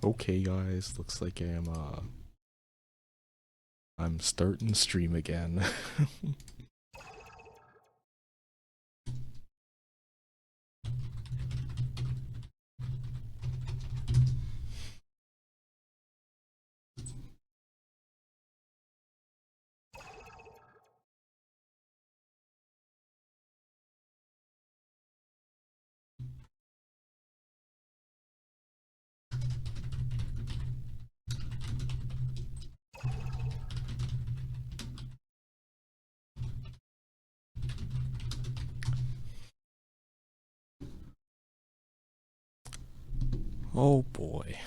Okay, guys, looks like I'm starting stream again. Oh boy.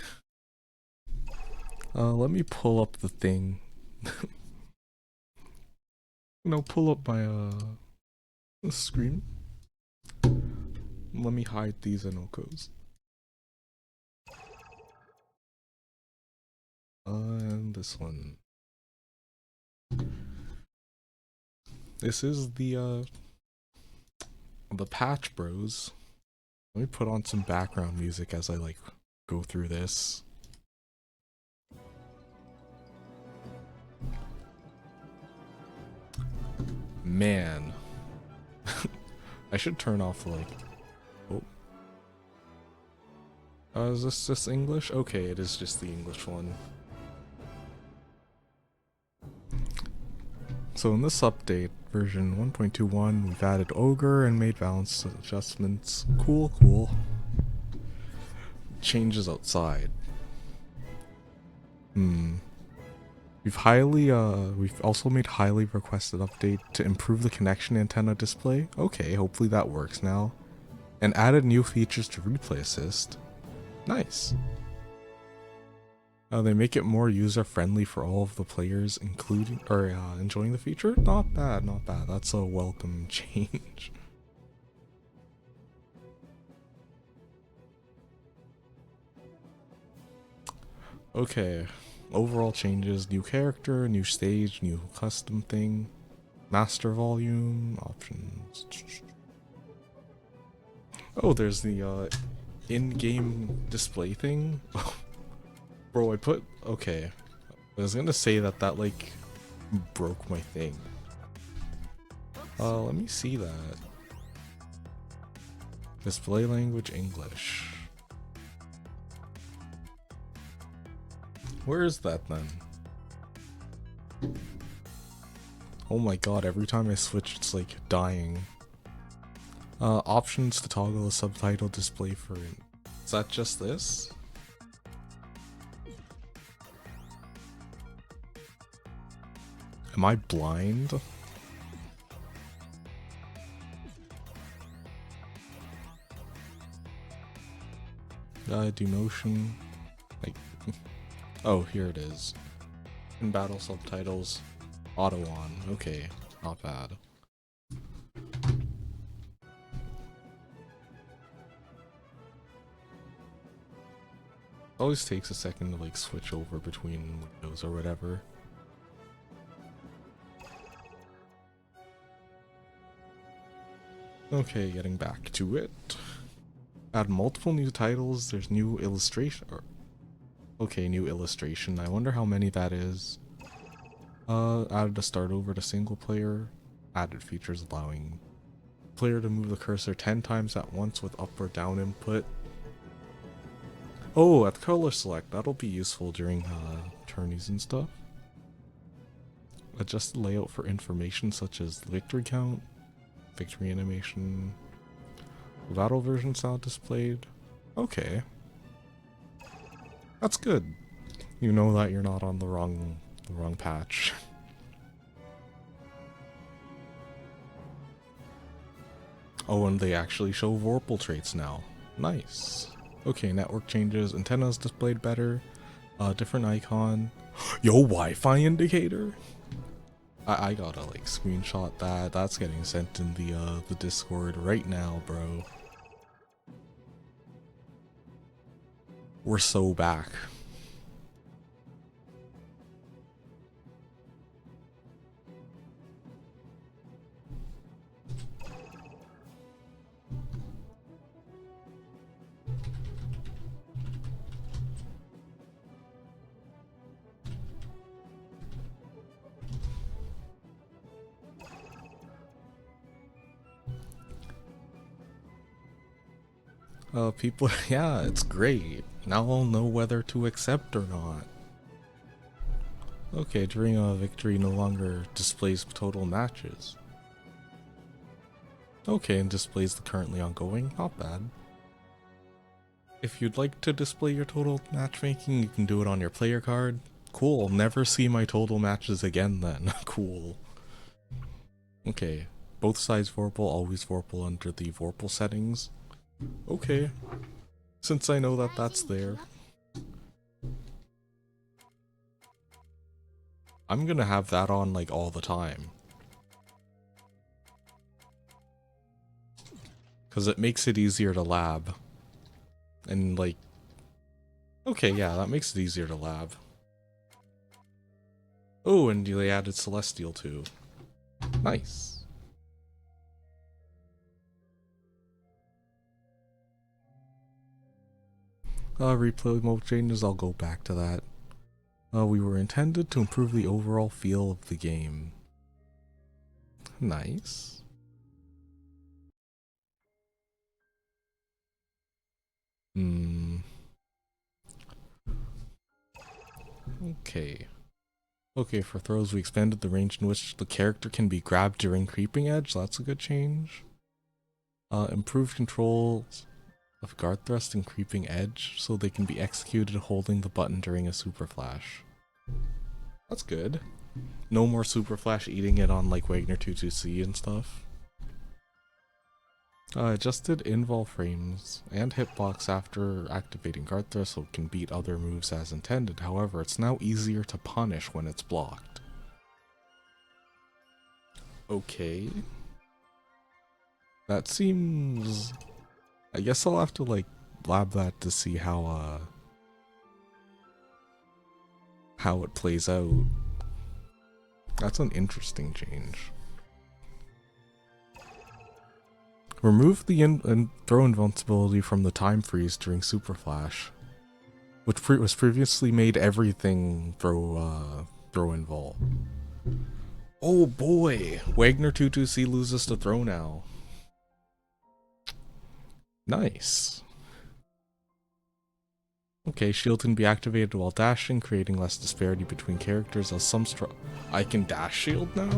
Let me pull up the thing. Pull up my screen. Let me hide these Inokos. And this one. This is the patch bros. Let me put on some background music as I go through this. Man. I should turn off oh. Is this just English? Okay, it is just the English one. So in this update, version 1.21, we've added Ogre and made balance adjustments. Cool. Changes outside. We've also made highly requested update to improve the connection antenna display. Okay, hopefully that works now. And added new features to replay assist. Nice. They make it more user-friendly for all of the players, including enjoying the feature. Not bad. That's a welcome change. Okay, overall changes: new character, new stage, new custom thing, master volume options. Oh, there's the in-game display thing. Bro, okay. I was gonna say that broke my thing. Let me see that. Display language English. Where is that then? Oh my god, every time I switch it's like dying. Options to toggle the subtitle display for it. Is that just this? Am I blind? Do motion. Oh, here it is. In battle subtitles. Auto on. Okay, not bad. Always takes a second to switch over between windows or whatever. Okay, getting back to it. Add multiple new titles. There's new illustration. Okay, new illustration. I wonder how many that is. Added a start over to single player. Added features allowing player to move the cursor 10 times at once with up or down input. Oh, at color select. That'll be useful during tourneys and stuff. Adjust the layout for information such as victory count, victory animation, battle version sound displayed. Okay. That's good. You know that you're not on the wrong patch. Oh, and they actually show Vorpal traits now. Nice. Okay, network changes. Antennas displayed better. Different icon. Yo, Wi-Fi indicator? I gotta screenshot that. That's getting sent in the Discord right now, bro. We're so back. People, yeah, it's great. Now I'll know whether to accept or not. Okay, during a victory no longer displays total matches. Okay, and displays the currently ongoing, not bad. If you'd like to display your total matchmaking, you can do it on your player card. Cool, never see my total matches again then. Cool. Okay, both sides Vorpal, always Vorpal under the Vorpal settings. Okay, since I know that that's there. I'm gonna have that on like all the time. Cause it makes it easier to lab. And like, okay, yeah, that makes it easier to lab. Oh, and they added Celestial too. Nice. Replay mode changes, I'll go back to that. We were intended to improve the overall feel of the game. Nice. Okay. Okay, for throws we expanded the range in which the character can be grabbed during creeping edge, that's a good change. Improved controls of guard thrust and creeping edge, so they can be executed holding the button during a super flash. That's good. No more super flash eating it on like Wagner 22C and stuff. Adjusted invul frames and hitbox after activating guard thrust so it can beat other moves as intended. However, it's now easier to punish when it's blocked. Okay. That seems... I guess I'll have to like lab that to see how it plays out. That's an interesting change. Remove the throw invincibility from the time freeze during Super Flash, which was previously made everything throw invul. Oh boy, Wagner 22C loses to throw now. Nice. Okay, shield can be activated while dashing, creating less disparity between characters as some I can dash shield now?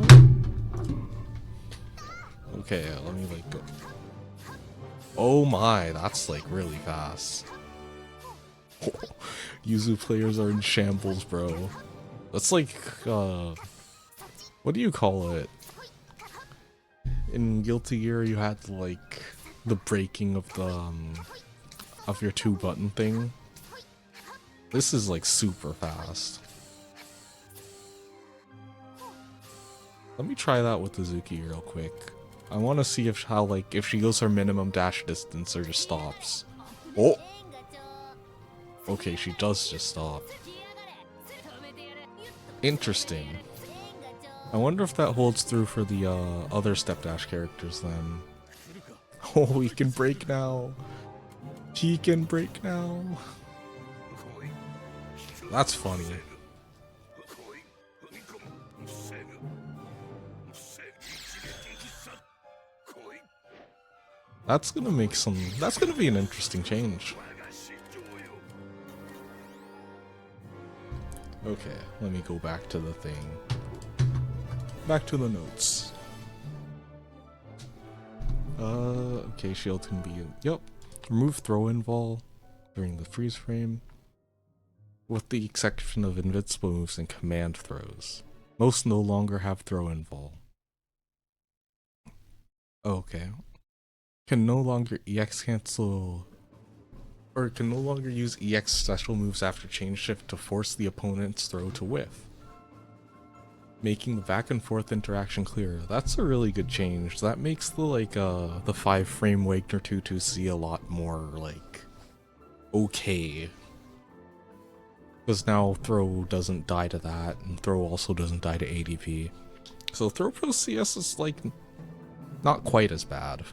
Okay, let me like go. Oh my, that's like really fast. Yuzu players are in shambles, bro. That's like, what do you call it? In Guilty Gear, you had like the breaking of the of your 2-button thing. This is like super fast. Let me try that with the Zuki real quick. I want to see if if she goes her minimum dash distance or just stops. Oh. Okay, she does just stop. Interesting. I wonder if that holds through for the other step dash characters then. Oh, he can break now. He can break now. That's funny. That's gonna make some... That's gonna be an interesting change. Okay, let me go back to the thing. Back to the notes. Okay, shield can be... Yep. Remove throw invul during the freeze frame. With the exception of invincible moves and command throws. Most no longer have throw invul. Okay. Can no longer EX cancel... Or can no longer use EX special moves after change shift to force the opponent's throw to whiff. Making the back and forth interaction clearer. That's a really good change. That makes the the 5-frame Wagner 22C a lot more like okay. Because now throw doesn't die to that, and throw also doesn't die to ADP. So throw pro CS is like not quite as bad.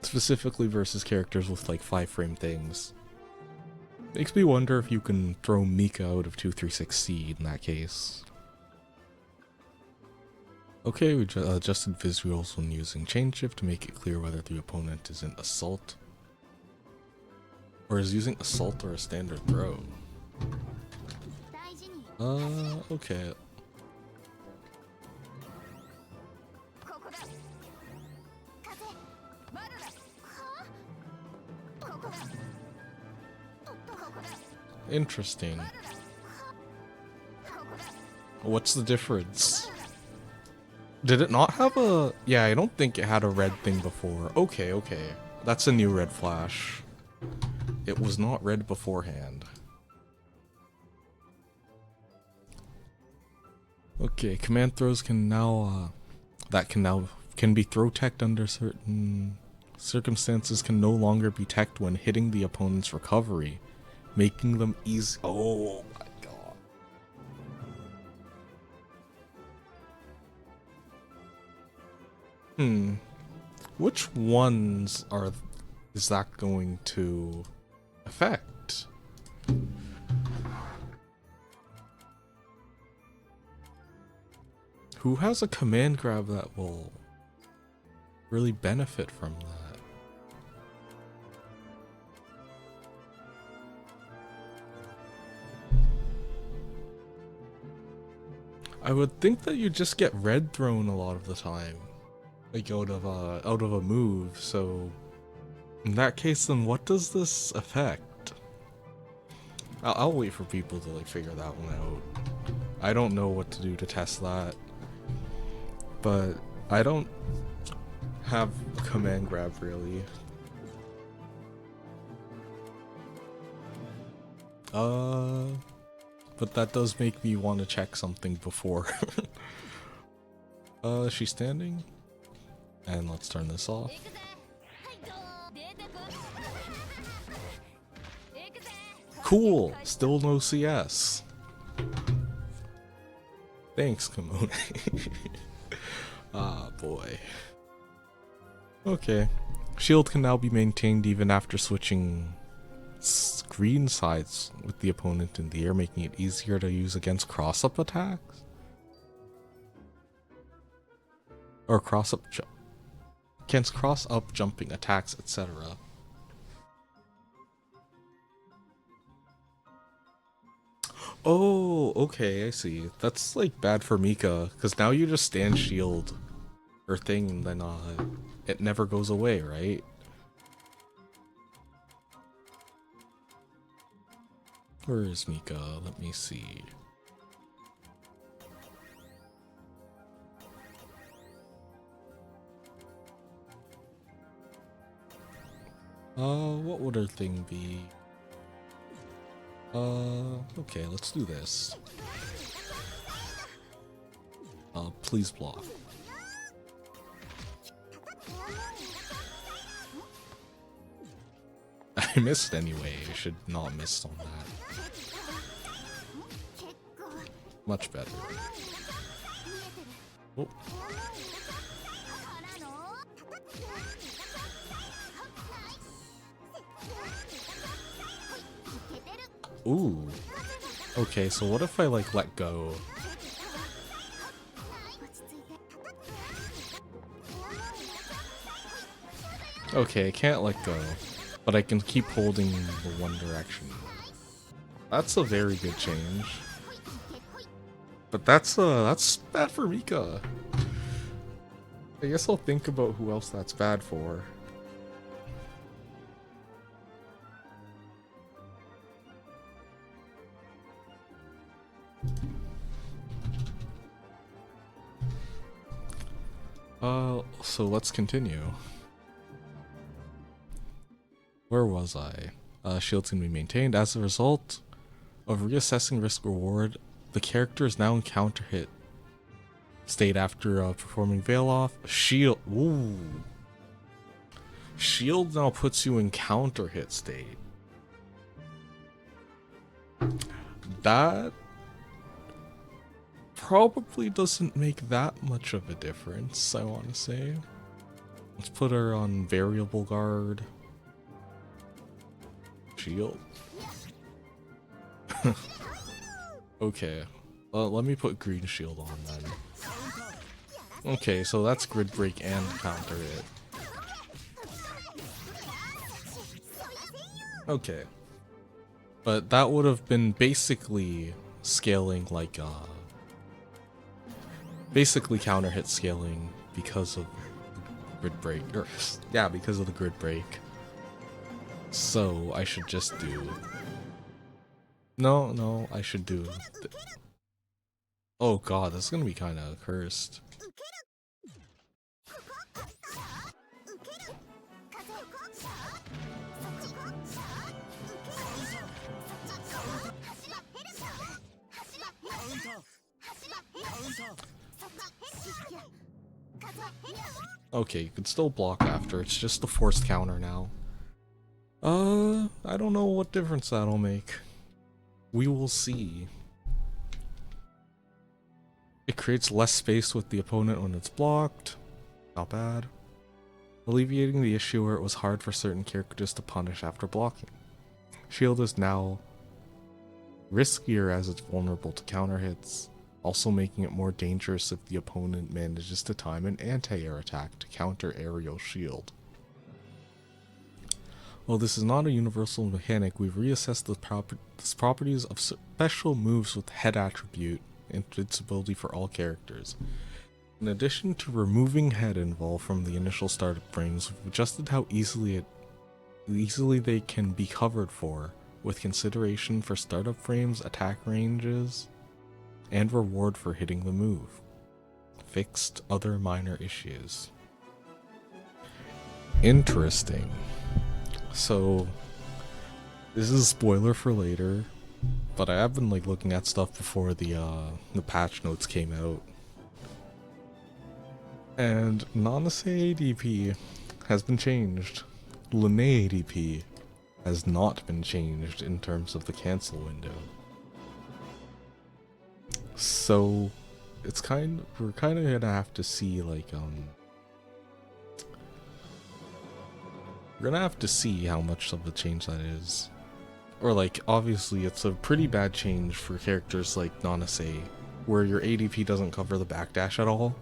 Specifically versus characters with like 5-frame things. Makes me wonder if you can throw Mika out of 236C in that case. Okay, we adjusted visuals when using chain shift to make it clear whether the opponent is in assault. Or is using assault or a standard throw? Okay. Interesting. What's the difference? Did it not have a... Yeah, I don't think it had a red thing before. Okay, okay. That's a new red flash. It was not red beforehand. Okay, command throws can now, can be throw teched under certain circumstances, can no longer be teched when hitting the opponent's recovery, making them easy. Oh my god. Which ones is that going to affect? Who has a command grab that will really benefit from that? I would think that you just get red thrown a lot of the time, like out of a move. So in that case, then what does this affect? I'll wait for people to like figure that one out. I don't know what to do to test that, but I don't have a command grab really. But that does make me want to check something before. Is she standing? And let's turn this off. Cool! Still no CS. Thanks, Kimone. Ah, boy. Okay. Shield can now be maintained even after switching screen sides with the opponent in the air, making it easier to use against cross-up attacks? Or against cross-up jumping attacks, etc. Oh, okay, I see. That's like bad for Mika, because now you just stand shield or thing and then it never goes away, right? Where is Mika? Let me see. What would her thing be? Okay, let's do this. Please block. I missed anyway. I should not miss on that. Much better. Oh. Ooh. Okay, so what if I like let go? Okay, I can't let go, but I can keep holding the one direction. That's a very good change. But that's bad for Mika. I guess I'll think about who else that's bad for. So let's continue. Where was I? Shields can be maintained. As a result of reassessing risk reward, the character is now in counter hit state after performing Veil Off. Shield. Ooh. Shield now puts you in counter hit state. That probably doesn't make that much of a difference, I want to say. Let's put her on variable guard. Shield. Okay. Let me put green shield on then. Okay, so that's grid break and counter it. Okay. But that would have been basically scaling like basically counter hit scaling because of grid break, or yeah, because of the grid break. So I should just do no, I should do oh god, this is gonna be kind of cursed. Okay, you can still block after, it's just the forced counter now. I don't know what difference that'll make. We will see. It creates less space with the opponent when it's blocked. Not bad. Alleviating the issue where it was hard for certain characters to punish after blocking. Shield is now riskier as it's vulnerable to counter hits, also making it more dangerous if the opponent manages to time an anti-air attack to counter aerial shield. While this is not a universal mechanic, we've reassessed the properties of special moves with head attribute invincibility for all characters. In addition to removing head invul from the initial startup frames, we've adjusted how easily they can be covered for, with consideration for startup frames, attack ranges, and reward for hitting the move. Fixed other minor issues. Interesting. So, this is a spoiler for later, but I have been like looking at stuff before the patch notes came out. And Nanase ADP has been changed. Lune ADP has not been changed in terms of the cancel window. So we're kind of gonna have to see like we're gonna have to see how much of a change that is. Or like obviously it's a pretty bad change for characters like Nanase, where your ADP doesn't cover the backdash at all.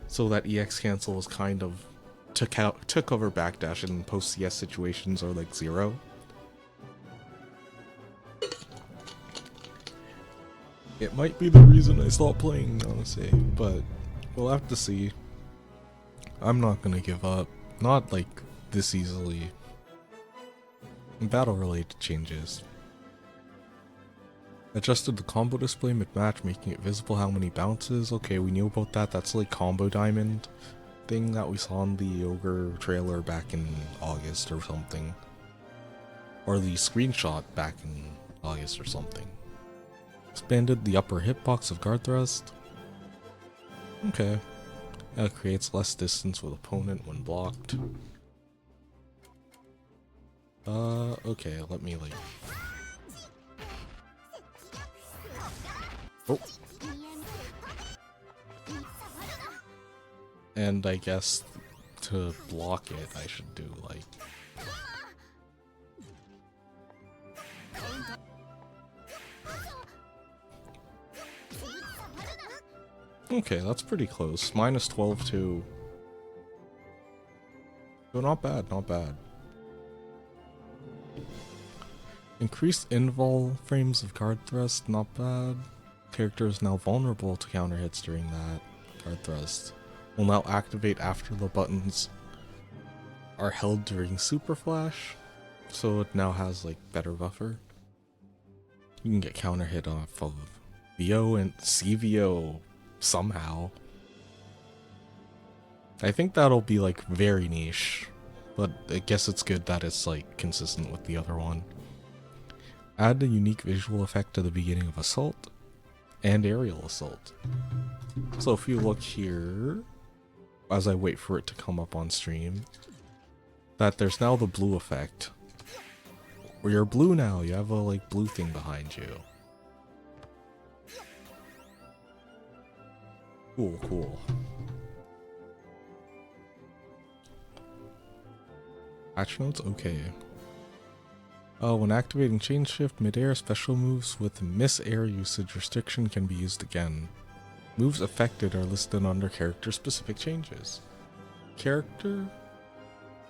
So that EX cancel is kind of to cover backdash in post CS situations are like 0. It might be the reason I stopped playing, honestly, but we'll have to see. I'm not gonna give up. Not like this easily. Battle related changes. Adjusted the combo display mid-match, making it visible how many bounces. Okay, we knew about that. That's like combo diamond thing that we saw in the Ogre trailer back in August or something. Or the screenshot back in August or something. Expanded the upper hitbox of guard thrust. Okay. That creates less distance with opponent when blocked. Okay, let me like... Oh. And I guess to block it, I should do like... Okay, that's pretty close. Minus 12 too. So not bad, not bad. Increased invul frames of guard thrust, not bad. Character is now vulnerable to counter hits during that guard thrust. Will now activate after the buttons are held during super flash. So it now has like better buffer. You can get counter hit off of VO and CVO somehow. I think that'll be like very niche, but I guess it's good that it's like consistent with the other one. Add a unique visual effect to the beginning of assault and aerial assault. So if you look here, as I wait for it to come up on stream, that there's now the blue effect. Where you're blue now, you have a like blue thing behind you. Cool, cool. Patch notes? Okay. When activating chain shift midair, special moves with miss air usage restriction can be used again. Moves affected are listed under character specific changes. Character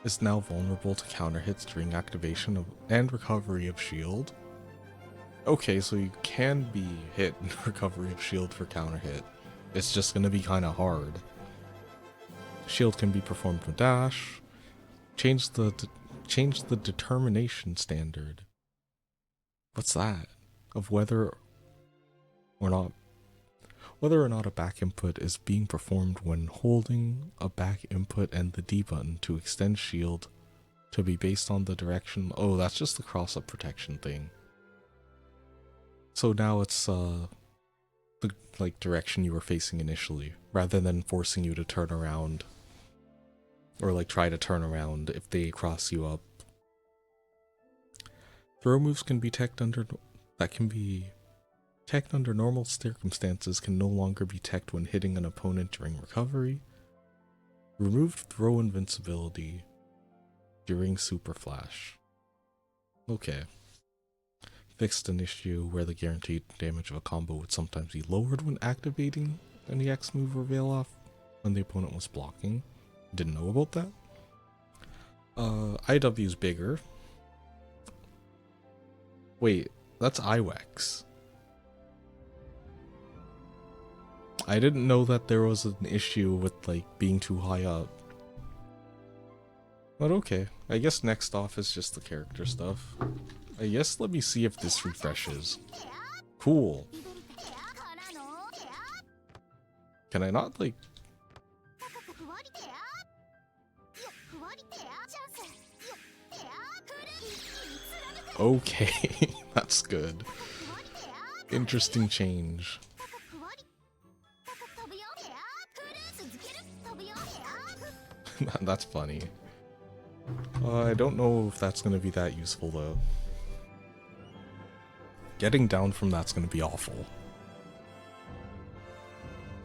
is now vulnerable to counter hits during activation of and recovery of shield. Okay, so you can be hit in recovery of shield for counter hit. It's just gonna be kinda hard. Shield can be performed with dash. Change the determination standard. What's that? Of whether or not a back input is being performed when holding a back input and the D button to extend shield to be based on the direction. Oh, that's just the cross-up protection thing. So now it's the like direction you were facing initially, rather than forcing you to turn around or like try to turn around if they cross you up. Throw moves can be teched under normal circumstances can no longer be teched when hitting an opponent during recovery. Removed throw invincibility during super flash. Okay. Fixed an issue where the guaranteed damage of a combo would sometimes be lowered when activating an EX move or veil off when the opponent was blocking. Didn't know about that. IW's bigger. Wait, that's IWEX. I didn't know that there was an issue with like being too high up. But okay, I guess next off is just the character stuff. I guess let me see if this refreshes. Cool. Can I not like... Okay, that's good. Interesting change. That's funny. I don't know if that's gonna be that useful though. Getting down from that's gonna be awful.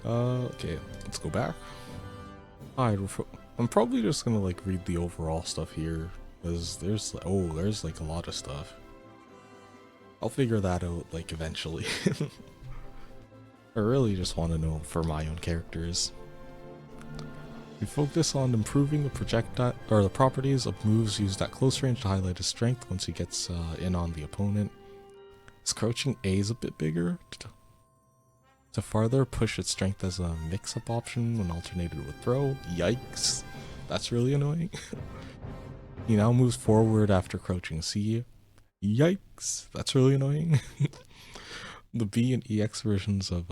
Okay, let's go back. Alright, I'm probably just gonna like read the overall stuff here, because there's like a lot of stuff. I'll figure that out like eventually. I really just want to know for my own characters. We focus on improving the projectile or the properties of moves used at close range to highlight his strength once he gets in on the opponent. His crouching A is a bit bigger to farther push its strength as a mix-up option when alternated with throw. Yikes, that's really annoying. He now moves forward after crouching C. Yikes, that's really annoying. The B and EX versions of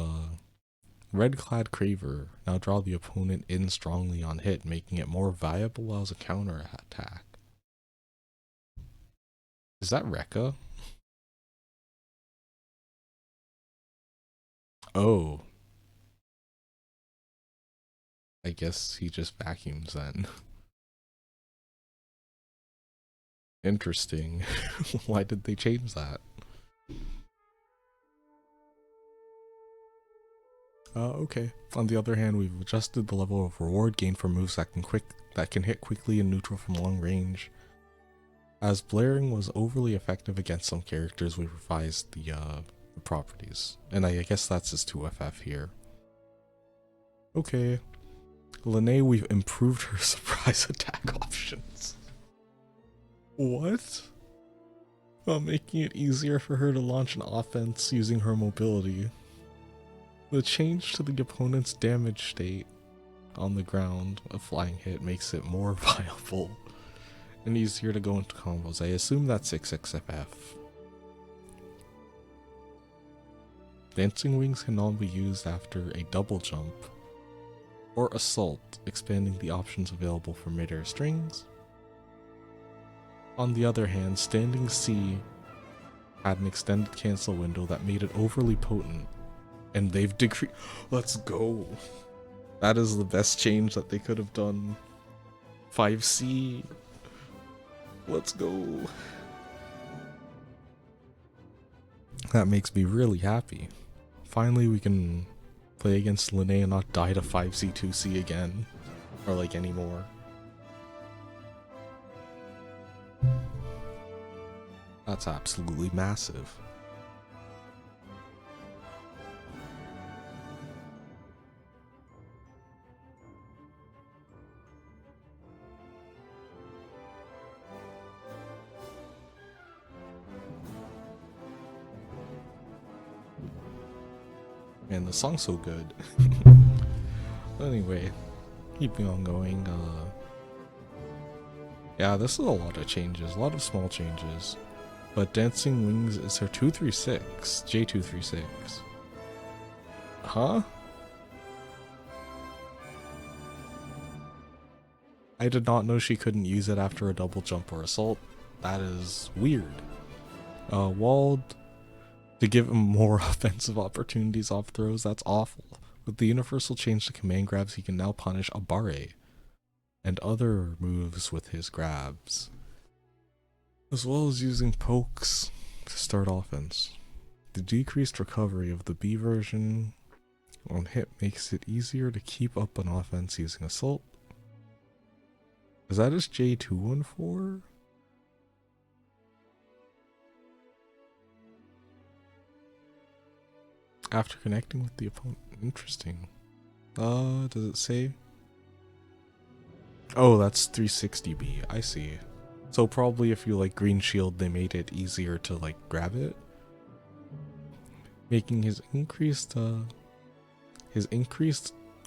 Red-clad Craver now draw the opponent in strongly on hit, making it more viable as a counter attack. Is that Rekka? Oh. I guess he just vacuums then. Interesting. Why did they change that? Okay. On the other hand, we've adjusted the level of reward gained for moves that can hit quickly and neutral from long range. As blaring was overly effective against some characters, we revised the properties. And I guess that's his 2FF here. Okay. Lene, we've improved her surprise attack options. What? While making it easier for her to launch an offense using her mobility. The change to the opponent's damage state on the ground, a flying hit, makes it more viable and easier to go into combos. I assume that's 6XFF. Dancing Wings can now be used after a double jump or assault, expanding the options available for mid-air strings. On the other hand, Standing C had an extended cancel window that made it overly potent, and they've decreased. Let's go. That is the best change that they could have done. 5C. Let's go. That makes me really happy. Finally, we can play against Lene and not die to 5C, 2C again. Or like anymore. That's absolutely massive. Man, the song's so good. Anyway, keeping on going, yeah, this is a lot of changes, a lot of small changes. But Dancing Wings is her 236, J236. Huh? I did not know she couldn't use it after a double jump or assault. That is weird. Walled to give him more offensive opportunities off throws, that's awful. With the universal change to command grabs, he can now punish Abare and other moves with his grabs, as well as using pokes to start offense. The decreased recovery of the B version on hit makes it easier to keep up an offense using assault. Is that his J214? After connecting with the opponent. Interesting. Does it say? Oh, that's 360B. I see. So probably if you like green shield, they made it easier to like grab it, making his increased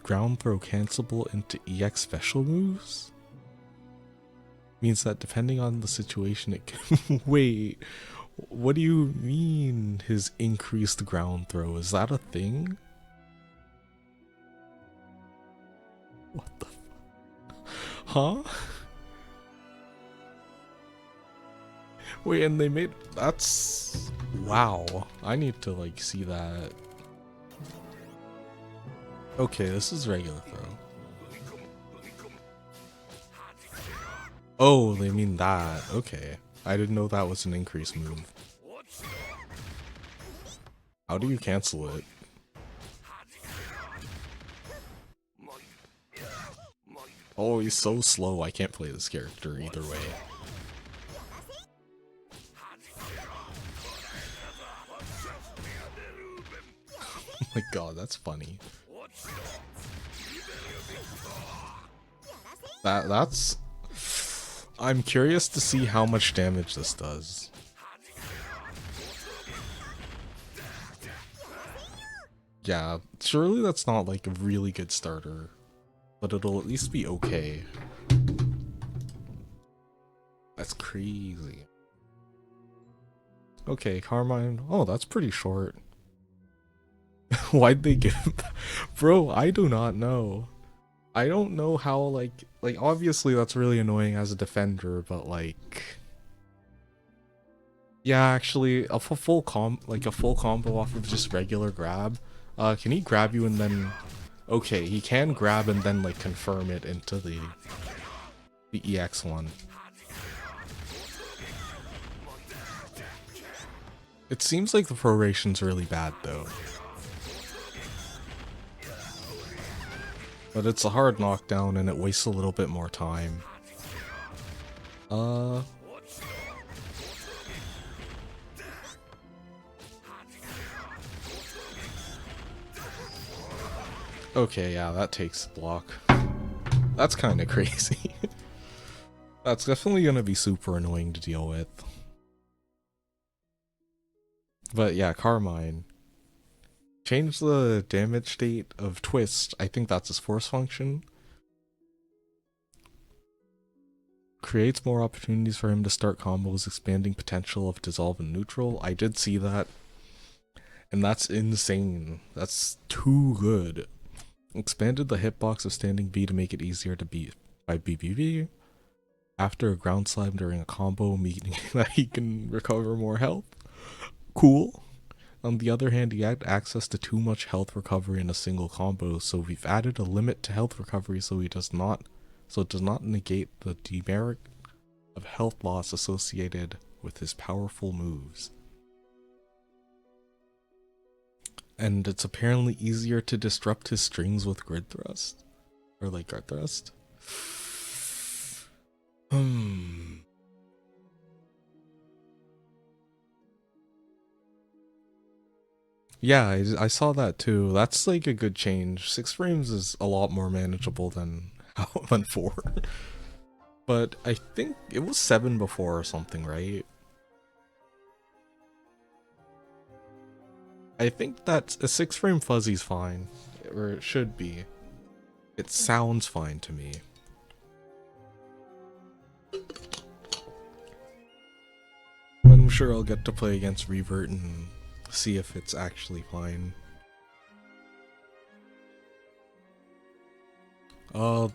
ground throw cancelable into EX special moves. Means that depending on the situation, it can wait. What do you mean his increased ground throw? Is that a thing? What the huh? Wait, and they made that's wow. I need to like see that. Okay, this is regular throw. Oh, they mean that. Okay. I didn't know that was an increase move. How do you cancel it? Oh, he's so slow. I can't play this character either way. Oh my god, that's funny. That's... I'm curious to see how much damage this does. Yeah, surely that's not like a really good starter, but it'll at least be okay. That's crazy. Okay, Carmine. Oh, that's pretty short. Why'd they give him that? Bro, I do not know. I don't know how, like obviously that's really annoying as a defender, but like... Yeah, actually, a full combo off of just regular grab. Can he grab you and then... Okay, he can grab and then, like, confirm it into the EX one. It seems like the proration's really bad, though. But it's a hard knockdown and it wastes a little bit more time. Okay, yeah, that takes the block. That's kind of crazy. That's definitely gonna be super annoying to deal with. But yeah, Carmine. Change the damage state of Twist. I think that's his force function. Creates more opportunities for him to start combos, expanding potential of Dissolve and Neutral. I did see that. And that's insane. That's too good. Expanded the hitbox of Standing B to make it easier to beat by BBB. After a ground slam during a combo, meaning that he can recover more health. Cool. On the other hand, he had access to too much health recovery in a single combo, so we've added a limit to health recovery so it does not negate the demerit of health loss associated with his powerful moves. And it's apparently easier to disrupt his strings with grid thrust. Or like guard thrust. Yeah, I saw that too. That's like a good change. 6 frames is a lot more manageable than 4. But I think it was 7 before or something, right? I think that a 6-frame fuzzy's fine, or it should be. It sounds fine to me. But I'm sure I'll get to play against Revert and see if it's actually fine.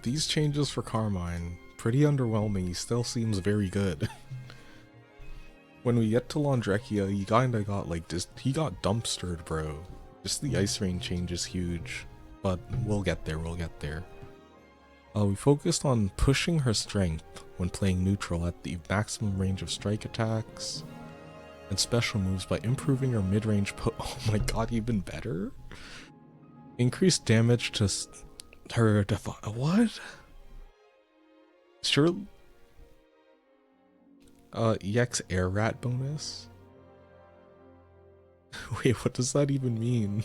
These changes for Carmine, pretty underwhelming. He still seems very good. When we get to Laundrecchia, he kinda got like he got dumpstered, bro. Just the ice rain change is huge, but we'll get there, we focused on pushing her strength when playing neutral at the maximum range of strike attacks and special moves by improving her mid-range oh my god, even better? Increased damage to her what? Sure. EX Air Rat bonus? Wait, what does that even mean?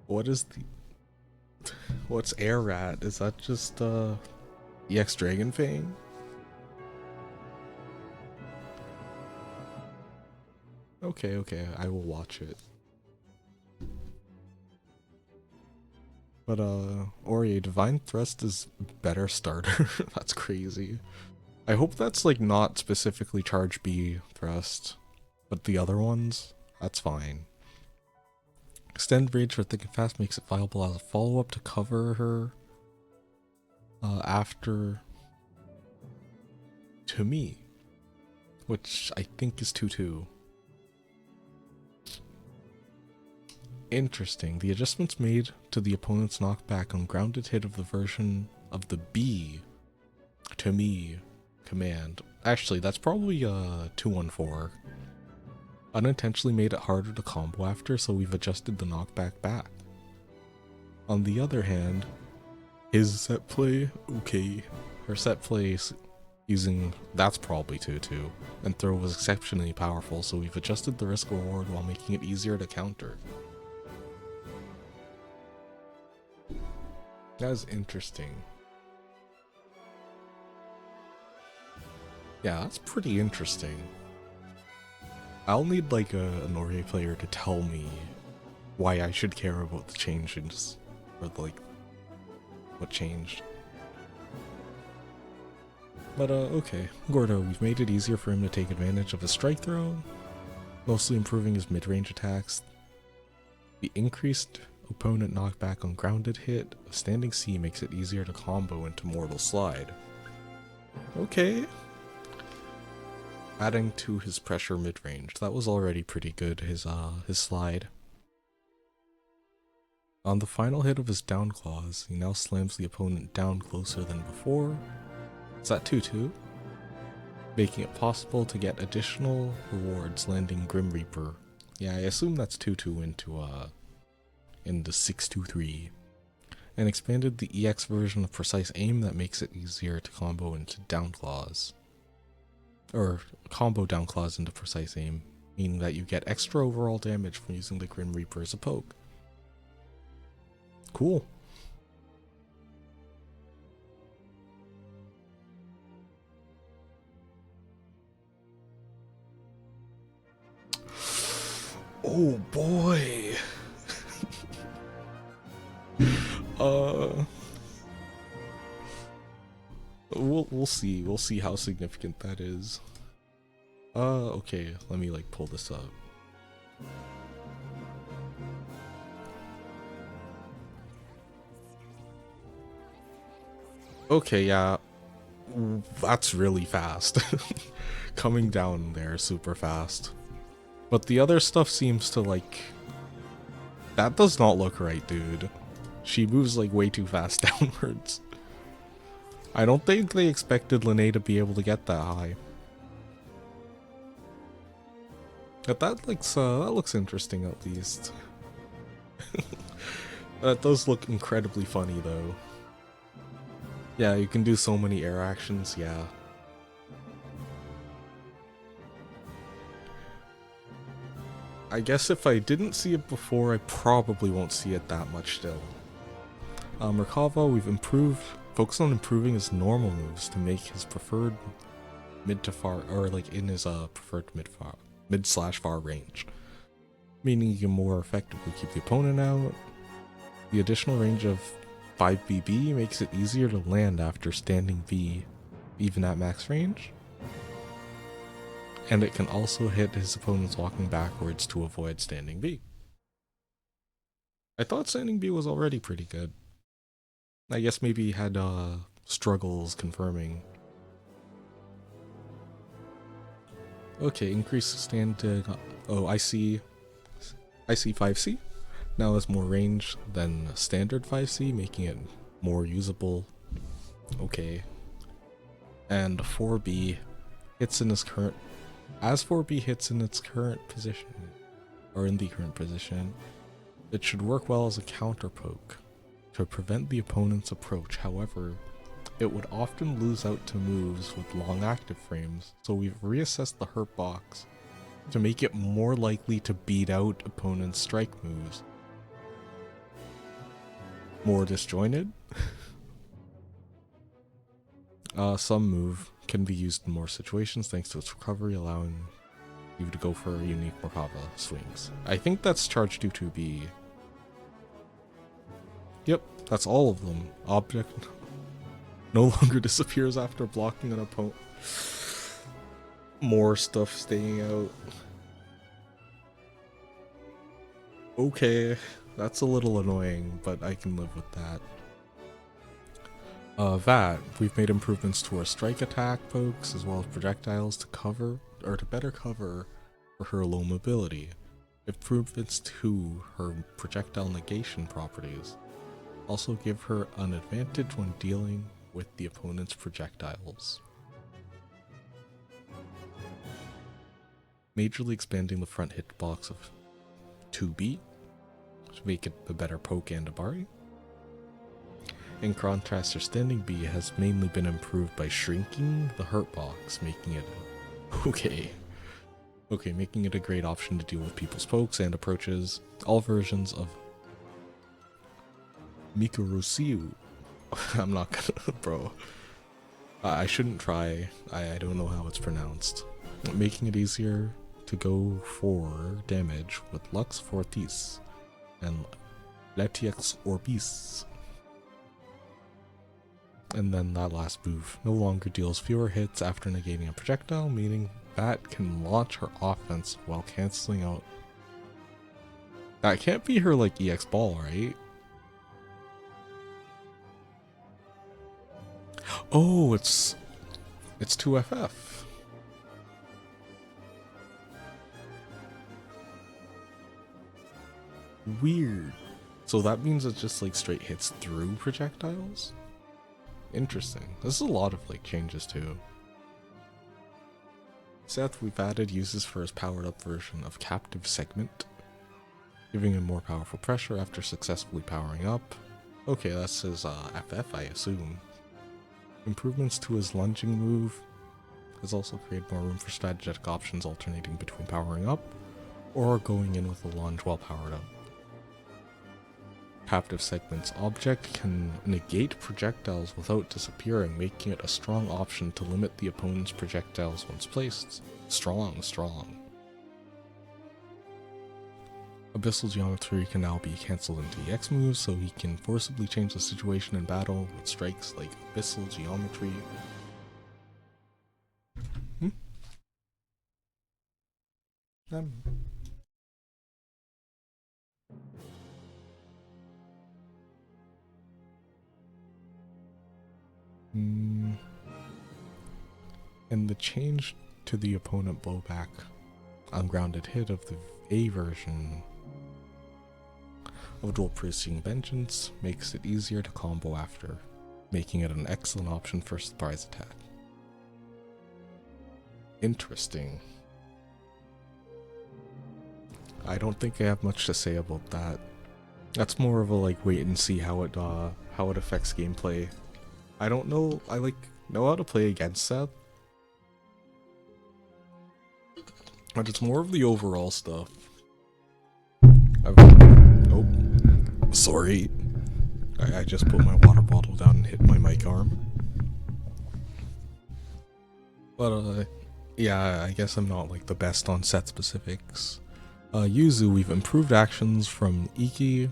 What is what's Air Rat? Is that just EX Dragon Fang? Okay, I will watch it. But Ori, Divine Thrust is better starter. That's crazy. I hope that's like not specifically Charge B Thrust, but the other ones, that's fine. Extend Rage for Thick and Fast makes it viable as a follow-up to cover her after to me, which I think is 2-2. Interesting. The adjustments made to the opponent's knockback on grounded hit of the version of the B to me command. Actually, that's probably 214. Unintentionally made it harder to combo after, so we've adjusted the knockback back. On the other hand, his set play, okay, her set play using that's probably 2-2, and throw was exceptionally powerful, so we've adjusted the risk reward while making it easier to counter. That's interesting. Yeah, that's pretty interesting. I'll need like an Ori player to tell me why I should care about the changes, or like what changed. But okay, Gordo, we've made it easier for him to take advantage of his strike throw, mostly improving his mid-range attacks. The increased opponent knockback on grounded hit of Standing C makes it easier to combo into Mortal Slide. Okay. Adding to his pressure mid-range. That was already pretty good, his slide. On the final hit of his down claws, he now slams the opponent down closer than before. Is that 2-2? Making it possible to get additional rewards landing Grim Reaper. Yeah, I assume that's 2-2 into 6-2-3. And expanded the EX version of Precise Aim that makes it easier to combo into down claws. Or combo down claws into Precise Aim, meaning that you get extra overall damage from using the Grim Reaper as a poke. Cool. Oh boy. We'll see. We'll see how significant that is. Okay, let me like pull this up. Okay, yeah. That's really fast. Coming down there super fast. But the other stuff seems to like... That does not look right, dude. She moves like way too fast downwards. I don't think they expected Linné to be able to get that high. But that looks interesting at least. That does look incredibly funny though. Yeah, you can do so many air actions, yeah. I guess if I didn't see it before, I probably won't see it that much still. Merkava, we've focused on improving his normal moves to make his preferred mid to far, or like in his preferred mid/far range, meaning you can more effectively keep the opponent out. The additional range of 5BB makes it easier to land after standing B, even at max range. And it can also hit his opponents walking backwards to avoid standing B. I thought standing B was already pretty good. I guess maybe he had struggles confirming. Okay, increase standing. Oh, I see 5C. Now has more range than standard 5C, making it more usable. Okay. And 4B hits in its current. As 4B hits in its current position, or in the current position, it should work well as a counter poke to prevent the opponent's approach. However, it would often lose out to moves with long active frames, so we've reassessed the hurt box to make it more likely to beat out opponent's strike moves. More disjointed? Some move can be used in more situations thanks to its recovery, allowing you to go for unique Merkava swings. I think that's charge 2-2B. Yep, that's all of them. Object no longer disappears after blocking an opponent. More stuff staying out. Okay, that's a little annoying, but I can live with that. We've made improvements to our strike attack pokes as well as projectiles to cover, or to better cover for her low mobility. Improvements to her projectile negation properties also give her an advantage when dealing with the opponent's projectiles. Majorly expanding the front hitbox of 2B to make it a better poke and a bari. In contrast, her standing B has mainly been improved by shrinking the hurt box, making it making it a great option to deal with people's pokes and approaches. All versions of Mikurusiu. I'm not gonna, bro. I shouldn't try. I don't know how it's pronounced. Making it easier to go for damage with Lux Fortis and Letiex Orbis. And then that last move no longer deals fewer hits after negating a projectile, meaning that can launch her offense while canceling out. That can't be her like EX ball, right? Oh, it's 2FF. Weird. So that means it just like straight hits through projectiles? Interesting. This is a lot of like changes too. Seth, we've added uses for his powered up version of Captive Segment, giving him more powerful pressure after successfully powering up. Okay, that's his FF, I assume. Improvements to his lunging move has also created more room for strategic options alternating between powering up or going in with a lunge while powered up. Captive Segment's object can negate projectiles without disappearing, making it a strong option to limit the opponent's projectiles once placed. Strong. Abyssal Geometry can now be cancelled into EX moves, so he can forcibly change the situation in battle with strikes like Abyssal Geometry. And the change to the opponent blowback ungrounded hit of the A version of Dual Piercing Vengeance makes it easier to combo after, making it an excellent option for surprise attack. Interesting. I don't think I have much to say about that. That's more of a like wait and see how it affects gameplay. I don't know. I know how to play against Seth, but it's more of the overall stuff. Oh, sorry. I just put my water bottle down and hit my mic arm. But Yeah, I guess I'm not like the best on set specifics. Yuzu, we've improved actions from Iki.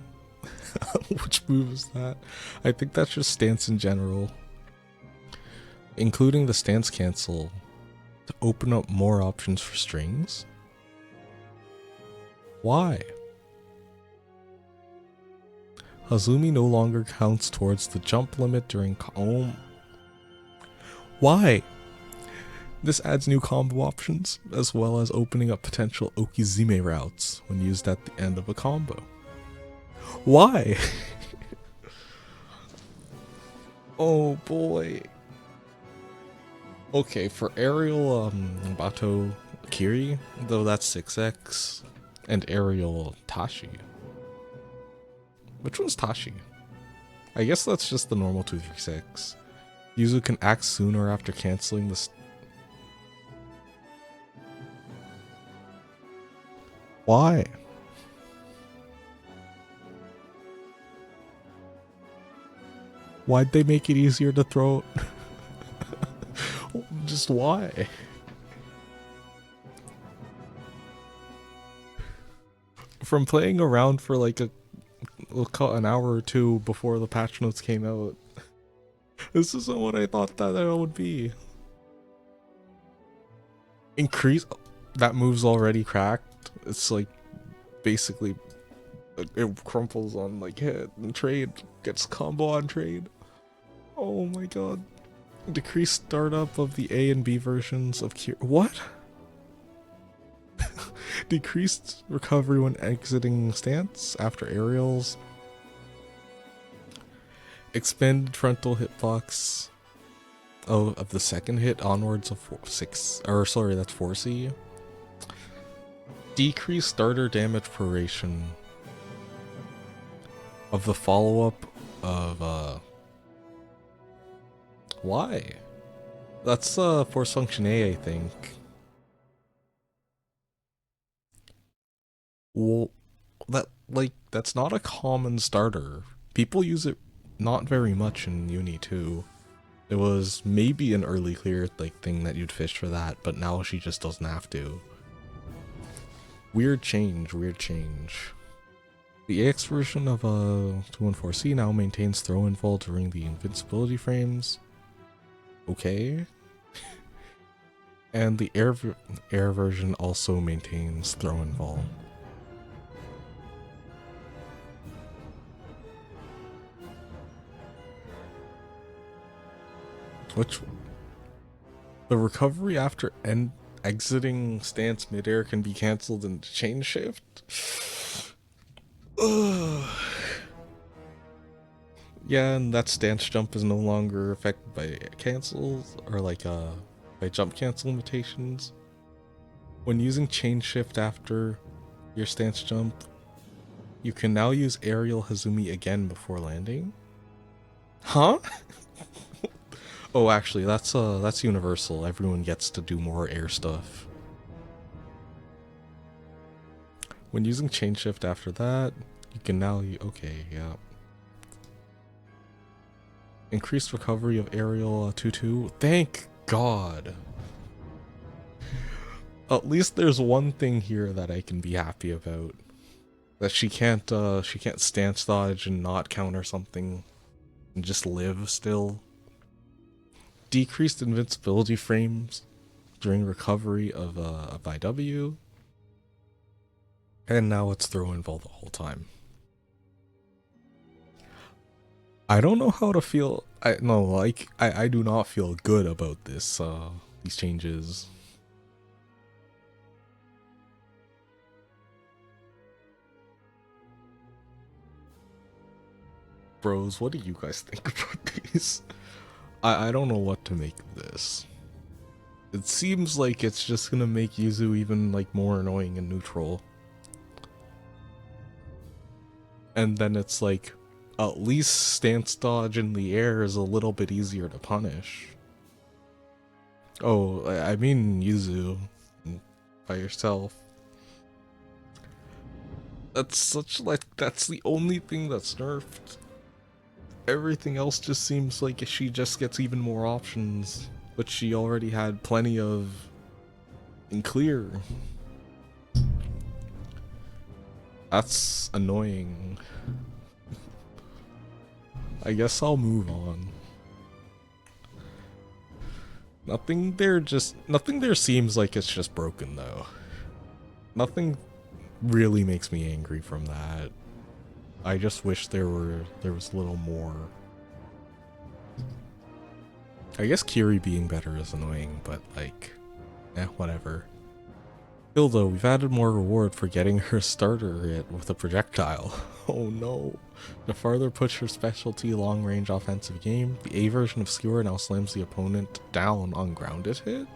Which move is that? I think that's just stance in general. Including the stance cancel to open up more options for strings. Why? Hazumi no longer counts towards the jump limit during Why? This adds new combo options, as well as opening up potential Okizime routes when used at the end of a combo. Why? Oh boy. Okay, for aerial Bato Kiri, though that's 6x, and aerial Tashi. Which one's Tashi? I guess that's just the normal 236. Yuzu can act sooner after canceling the Why? Why'd they make it easier to throw? Just why? From playing around for like an hour or two before the patch notes came out, this isn't what I thought that it would be. Increase that move's already cracked. It's like basically it crumples on like hit and trade, gets combo on trade. Oh my god. Decreased startup of the A and B versions of What? Decreased recovery when exiting stance after aerials. Expanded frontal hitbox of the second hit onwards of 6, or sorry, that's 4C. Decreased starter damage proration of the follow-up of why? That's force function A, I think. Well, that's not a common starter. People use it not very much in Uni too. It was maybe an early clear thing that you'd fish for that, but now she just doesn't have to. Weird change, weird change. The AX version of 214C now maintains throw and fall during the invincibility frames. Okay. And the air version also maintains throw and fall. Which the recovery after exiting stance midair can be cancelled into chain shift. Ugh. Yeah, and that stance jump is no longer affected by cancels or by jump cancel limitations. When using chain shift after your stance jump, you can now use aerial Hazumi again before landing. Huh? Oh, actually, that's universal. Everyone gets to do more air stuff. When using chain shift after that, you can now okay, yeah. Increased recovery of aerial 2-2. Thank God. At least there's one thing here that I can be happy about. That she can't stance dodge and not counter something and just live still. Decreased invincibility frames during recovery of IW. And now it's throw and fall the whole time. I don't know how to feel. I do not feel good about this these changes. Bros, what do you guys think about these? I don't know what to make of this. It seems like it's just gonna make Yuzu even more annoying and neutral. And then it's like, at least stance dodge in the air is a little bit easier to punish. Oh, I mean Yuzu by yourself. That's that's the only thing that's nerfed. Everything else just seems like she just gets even more options, which she already had plenty of And clear. That's annoying. I guess I'll move on. Nothing there seems like it's just broken though. Nothing really makes me angry from that. I just wish there was a little more. I guess Kiri being better is annoying, but like, whatever. Hilda, we've added more reward for getting her starter hit with a projectile. Oh no. To further push her specialty long-range offensive game, the A version of Skewer now slams the opponent down on grounded hit,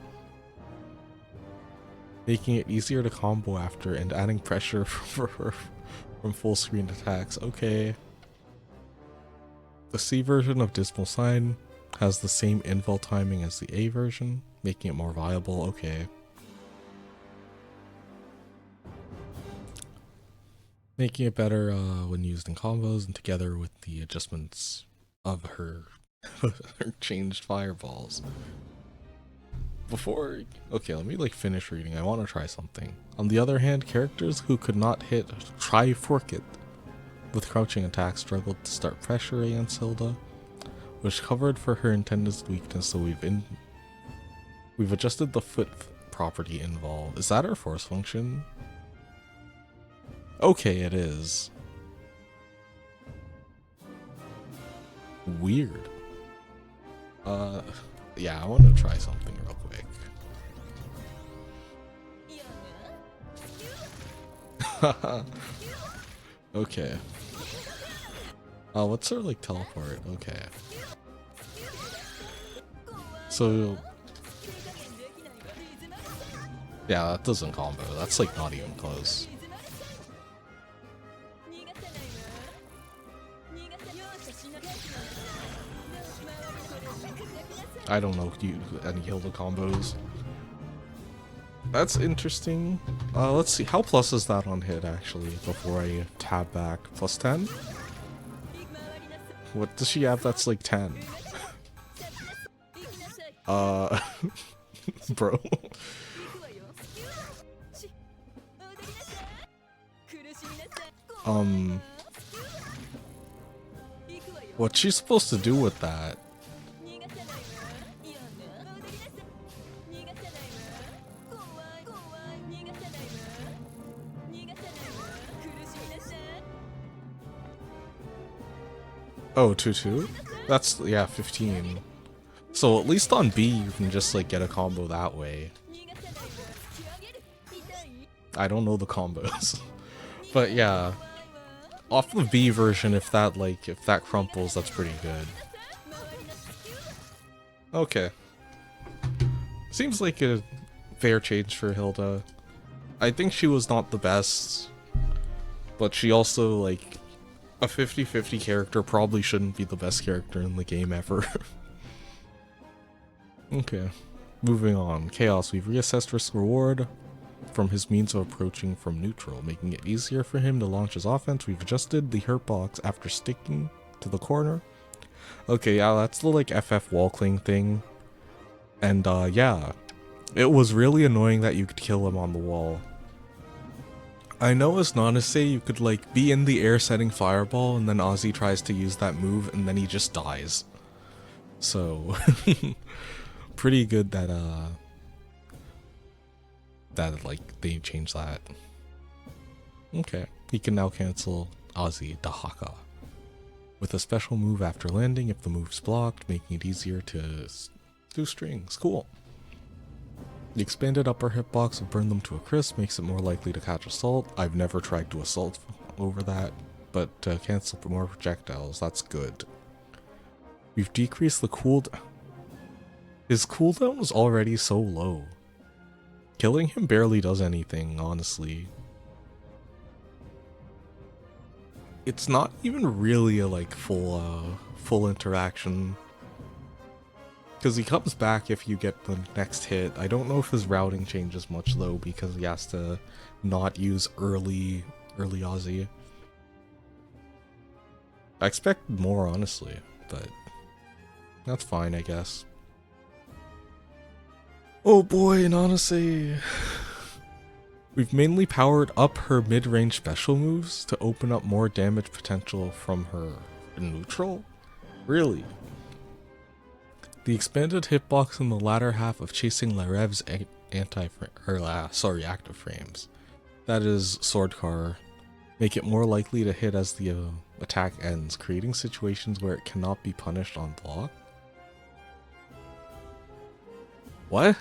making it easier to combo after and adding pressure for her from full screen attacks. Okay. The C version of Dismal Sign has the same invul timing as the A version, making it more viable. Okay. Making it better when used in combos and together with the adjustments of her, her changed fireballs. Okay, let me like finish reading. I want to try something. On the other hand, characters who could not hit Tri-Forkit with crouching attacks struggled to start pressure against Hilda, which covered for her intended weakness, so we've adjusted the foot property involved. Is that her force function? Okay, it is. Weird. Yeah, I want to try something real quick. Okay. What's her like teleport? Okay. So yeah, that doesn't combo. That's like not even close. I don't know any Hilda combos. That's interesting. Let's see. How plus is that on hit, actually, before I tab back? Plus 10? What does she have that's like 10? Bro. What's she supposed to do with that? Oh, 2-2? That's, yeah, 15. So at least on B you can just like get a combo that way. I don't know the combos. But yeah. Off the B version, if that crumples, that's pretty good. Okay. Seems like a fair change for Hilda. I think she was not the best, but she also, like, a 50-50 character probably shouldn't be the best character in the game ever. Okay, moving on. Chaos, we've reassessed risk reward from his means of approaching from neutral, making it easier for him to launch his offense. We've adjusted the hurt box after sticking to the corner. Okay, yeah, that's the like FF wall cling thing. And yeah, it was really annoying that you could kill him on the wall. I know as Nanase you could like be in the air setting fireball and then Ozzy tries to use that move and then he just dies. So pretty good that like they changed that. Okay, he can now cancel Ozzy Dahaka with a special move after landing if the move's blocked, making it easier to do strings. Cool. The expanded upper hitbox of burn them to a crisp makes it more likely to catch assault. I've never tried to assault over that, but cancel for more projectiles, that's good. We've decreased the cooldown. His cooldown was already so low. Killing him barely does anything, honestly. It's not even really a like full interaction. Because he comes back if you get the next hit. I don't know if his routing changes much though, because he has to not use early Ozzy. I expect more, honestly, but that's fine, I guess. Oh boy, and honestly, we've mainly powered up her mid-range special moves to open up more damage potential from her neutral? Really? The expanded hitbox in the latter half of chasing Larev's active frames, that is Swordcar, make it more likely to hit as the attack ends, creating situations where it cannot be punished on block. What?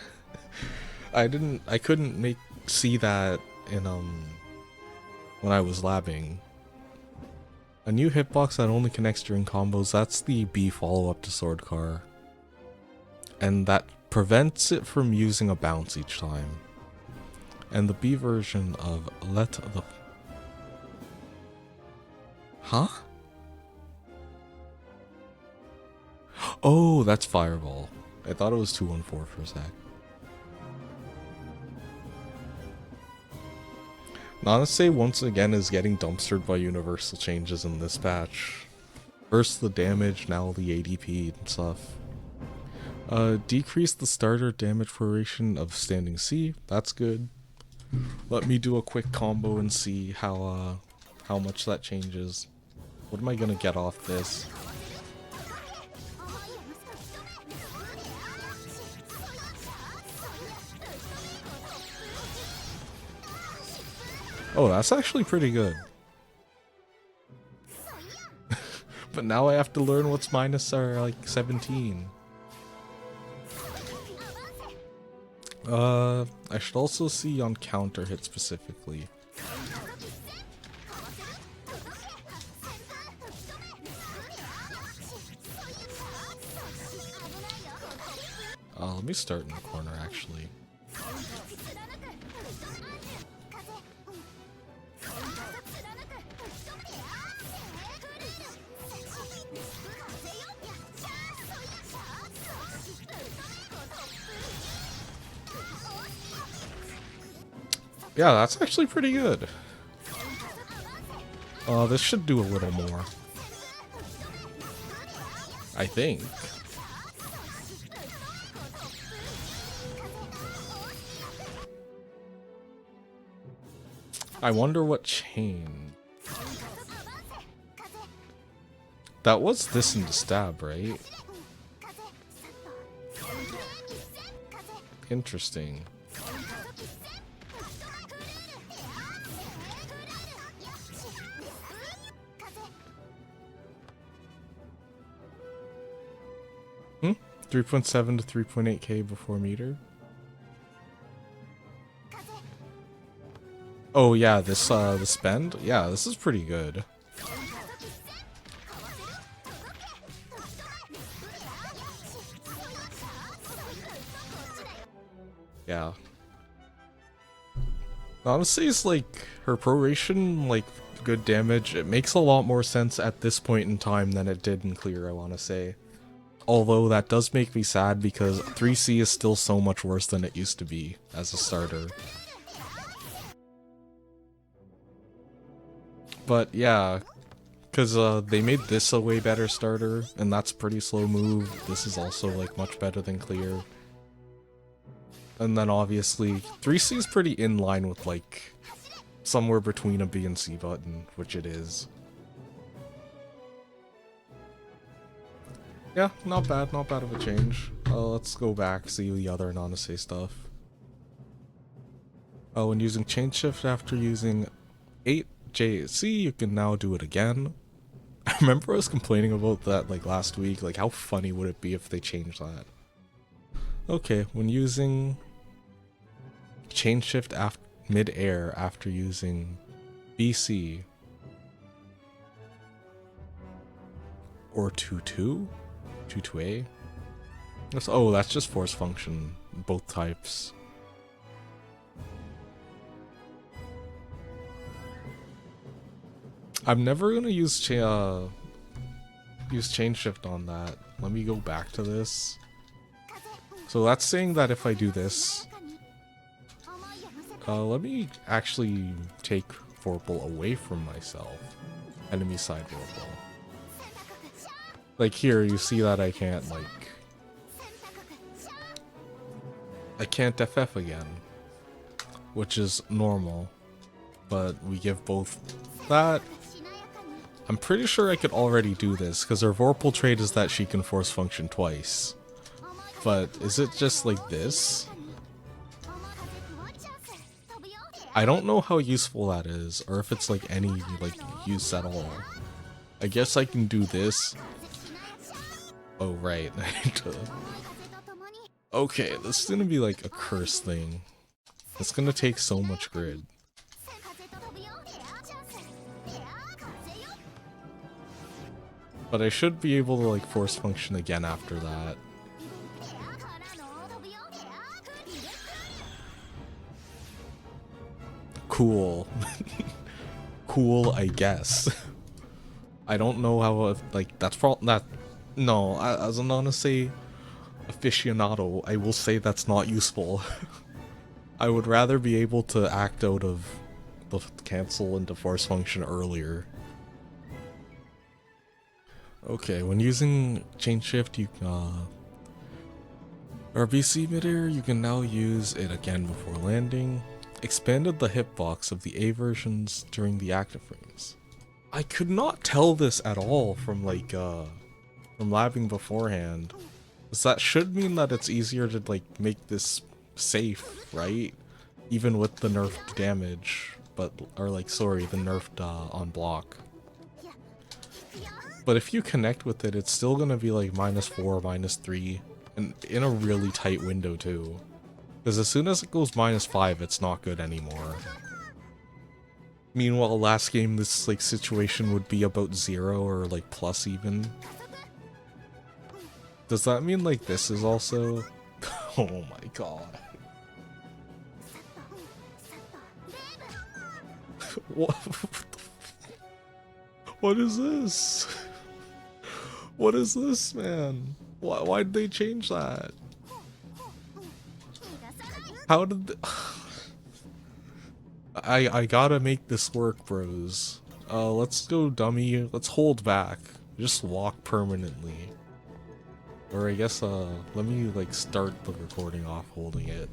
I couldn't see that in when I was labbing. A new hitbox that only connects during combos, that's the B follow-up to Swordcar. And that prevents it from using a bounce each time. And the B version of Let the... Huh? Oh, that's Fireball. I thought it was 214 for a sec. Nanase once again is getting dumpstered by universal changes in this patch. First the damage, now the ADP and stuff. Decrease the starter damage duration of standing C, that's good. Let me do a quick combo and see how much that changes. What am I gonna get off this? Oh, that's actually pretty good. But now I have to learn what's minus like 17. I should also see on counter hit specifically. Let me start in the corner actually. Yeah, that's actually pretty good. This should do a little more. I think. I wonder what chain. That was this in the stab, right? Interesting. Hmm? 3.7 to 3.8k before meter. Oh yeah, this the spend? Yeah, this is pretty good. Yeah. Honestly, it's like her proration, like good damage. It makes a lot more sense at this point in time than it did in clear, I want to say. Although that does make me sad because 3C is still so much worse than it used to be as a starter. But yeah, because they made this a way better starter, and that's a pretty slow move. This is also like much better than clear. And then obviously 3C is pretty in line with like somewhere between a B and C button, which it is. Yeah, not bad of a change. Let's go back, see the other Nanase stuff. Oh, when using chain shift after using 8JC, you can now do it again. I remember I was complaining about that like last week, like how funny would it be if they changed that? Okay, when using chain shift mid-air after using BC or 2-2? 2-2A? That's just force function, both types. I'm never gonna use chain shift on that. Let me go back to this. So that's saying that if I do this, let me actually take Vorpal away from myself. Enemy side Vorpal. Like here, you see that I can't like. I can't FF again, which is normal, but we give both that. I'm pretty sure I could already do this, because her Vorpal trait is that she can force function twice. But is it just like this? I don't know how useful that is, or if it's like any like use at all. I guess I can do this. Oh right, I need to... Okay, this is gonna be like a curse thing. It's gonna take so much grid. But I should be able to like force function again after that. Cool. Cool, I guess. I don't know how, like, that's probably that. No, as I'm not gonna say aficionado, I will say that's not useful. I would rather be able to act out of the cancel into force function earlier. Okay, when using chain shift, you RBC midair, you can now use it again before landing. Expanded the hitbox of the A versions during the active frames. I could not tell this at all from like from labbing beforehand. So that should mean that it's easier to like make this safe, right? Even with the nerfed damage, but or like sorry, the nerfed on block. But if you connect with it, it's still gonna be like -4, -3, and in a really tight window too. Because as soon as it goes -5, it's not good anymore. Meanwhile, last game, this like situation would be about 0 or like plus even. Does that mean like this is also? Oh my god. What? What is this? What is this, man? Why'd they change that? How did I gotta make this work, bros. Let's go dummy. Let's hold back. Just walk permanently. Or I guess, let me like start the recording off holding it.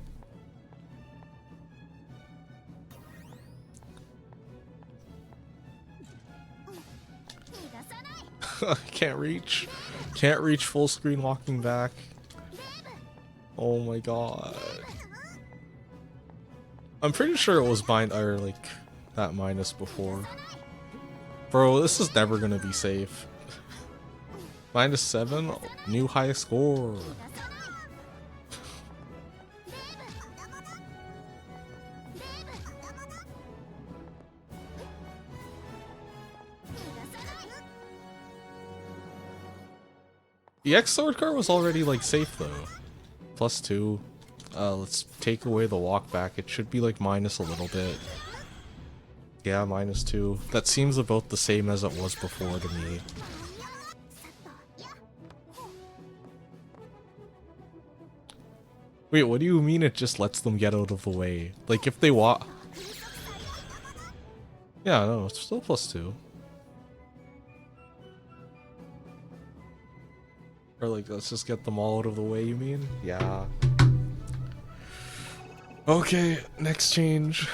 Can't reach. Can't reach full screen walking back. Oh my god. I'm pretty sure it was or like that minus before. Bro, this is never gonna be safe. -7, new high score. The X sword card was already like safe though. +2. Let's take away the walk back. It should be like minus a little bit. Yeah, -2. That seems about the same as it was before to me. Wait, what do you mean it just lets them get out of the way? Like if they walk... Yeah, no, it's still +2. Or like, let's just get them all out of the way, you mean? Yeah. Okay, next change.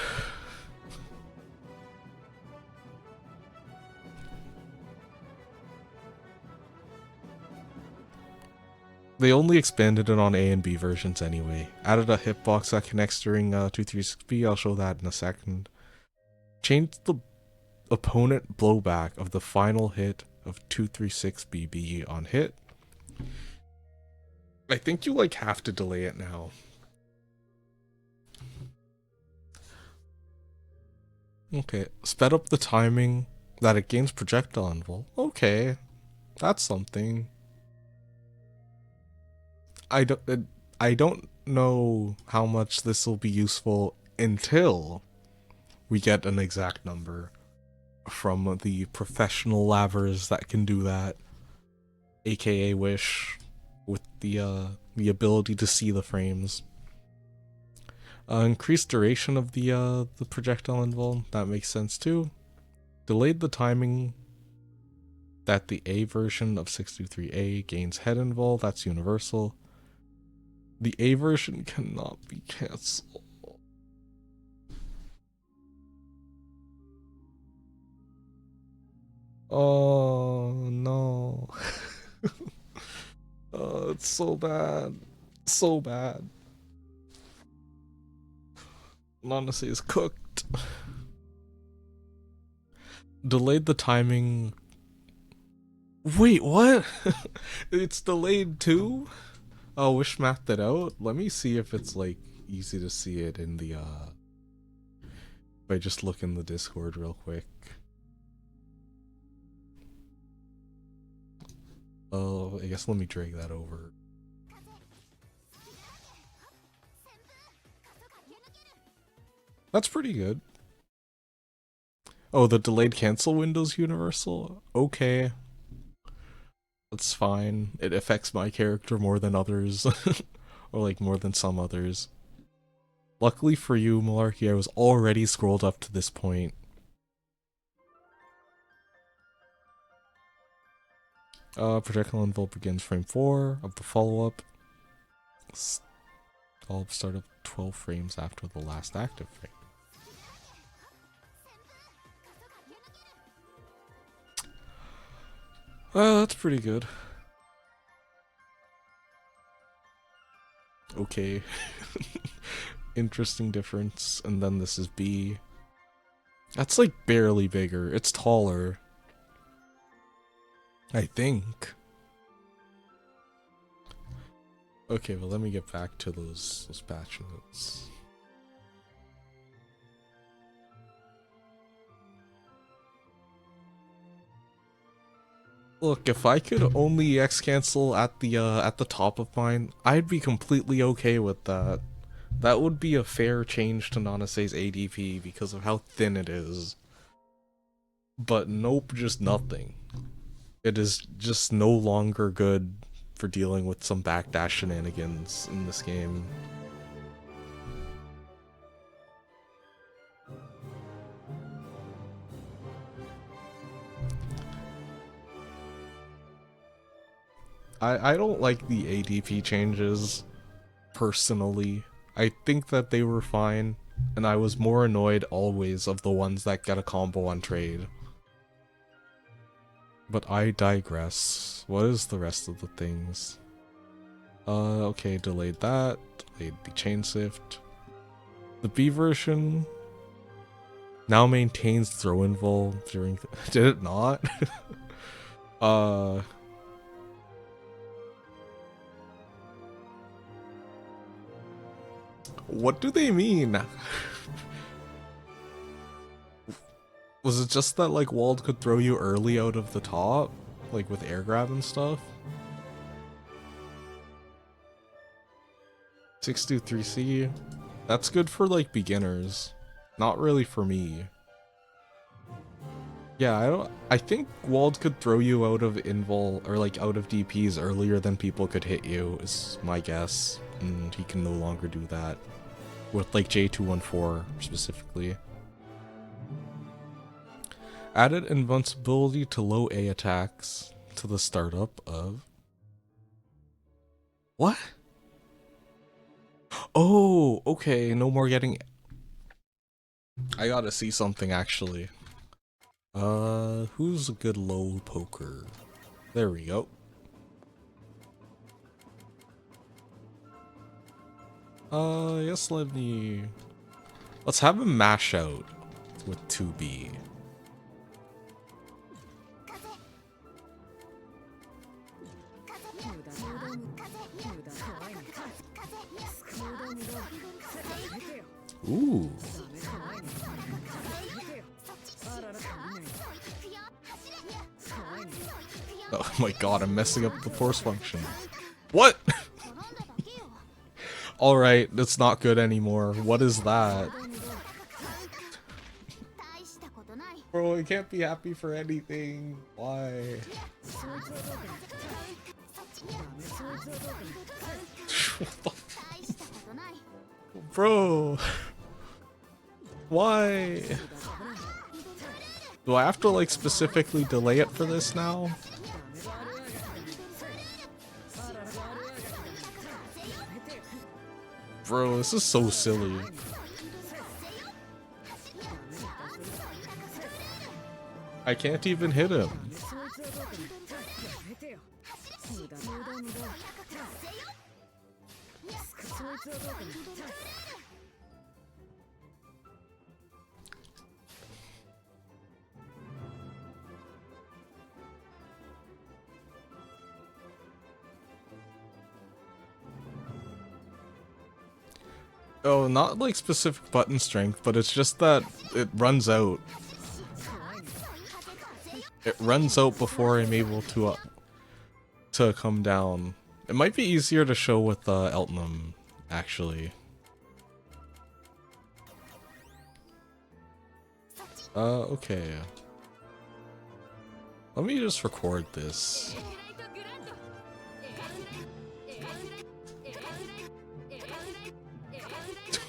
They only expanded it on A and B versions anyway. Added a hitbox that connects during 236B, I'll show that in a second. Changed the opponent blowback of the final hit of 236BB on hit. I think you like have to delay it now. Okay, sped up the timing that it gains projectile invul. Okay, that's something. I don't know how much this will be useful until we get an exact number from the professional lavers that can do that, aka Wish, with the ability to see the frames. Increased duration of the projectile invul, that makes sense too. Delayed the timing that the A version of 623A gains head invul, that's universal. The A version cannot be cancelled. Oh no. Oh, it's so bad. So bad. Honestly, it's cooked. Delayed the timing. Wait, what? It's delayed too? Oh, Wish mapped it out? Let me see if it's like easy to see it in the if I just look in the Discord real quick. Oh, I guess let me drag that over. That's pretty good. Oh, the delayed cancel window's universal? Okay. That's fine. It affects my character more than others. Or like more than some others. Luckily for you, Malarkey, I was already scrolled up to this point. Projectile envelope begins frame 4 of the follow-up. I'll start up 12 frames after the last active frame. Well, that's pretty good. Okay. Interesting difference. And then this is B. That's like barely bigger. It's taller. I think. Okay, well let me get back to those patch notes. Look, if I could only X cancel at the top of mine, I'd be completely okay with that. That would be a fair change to Nanasei's ADP because of how thin it is. But nope, just nothing. It is just no longer good for dealing with some backdash shenanigans in this game. I don't like the ADP changes, personally. I think that they were fine, and I was more annoyed always of the ones that get a combo on trade. But I digress. What is the rest of the things? Okay, delayed that. Delayed the chain sift. The B version now maintains throw invul during. Did it not? What do they mean? Was it just that like Wald could throw you early out of the top? Like with air grab and stuff? 623C? That's good for like beginners. Not really for me. Yeah, I think Wald could throw you out of invul or like out of DPs earlier than people could hit you, is my guess. And he can no longer do that. With like J214 specifically. Added invincibility to low A attacks to the startup of... What? Oh, okay, no more getting... I gotta see something actually. Who's a good low poker? There we go. Yes, let's have him mash out with 2B. Ooh. Oh my god, I'm messing up the force function. What? Alright, that's not good anymore. What is that? Bro, I can't be happy for anything. Why? Bro. Why? Do I have to like specifically delay it for this now? Bro, this is so silly. I can't even hit him. Oh, not like specific button strength, but it's just that it runs out. It runs out before I'm able to come down. It might be easier to show with Eltnum, actually. Okay. Let me just record this.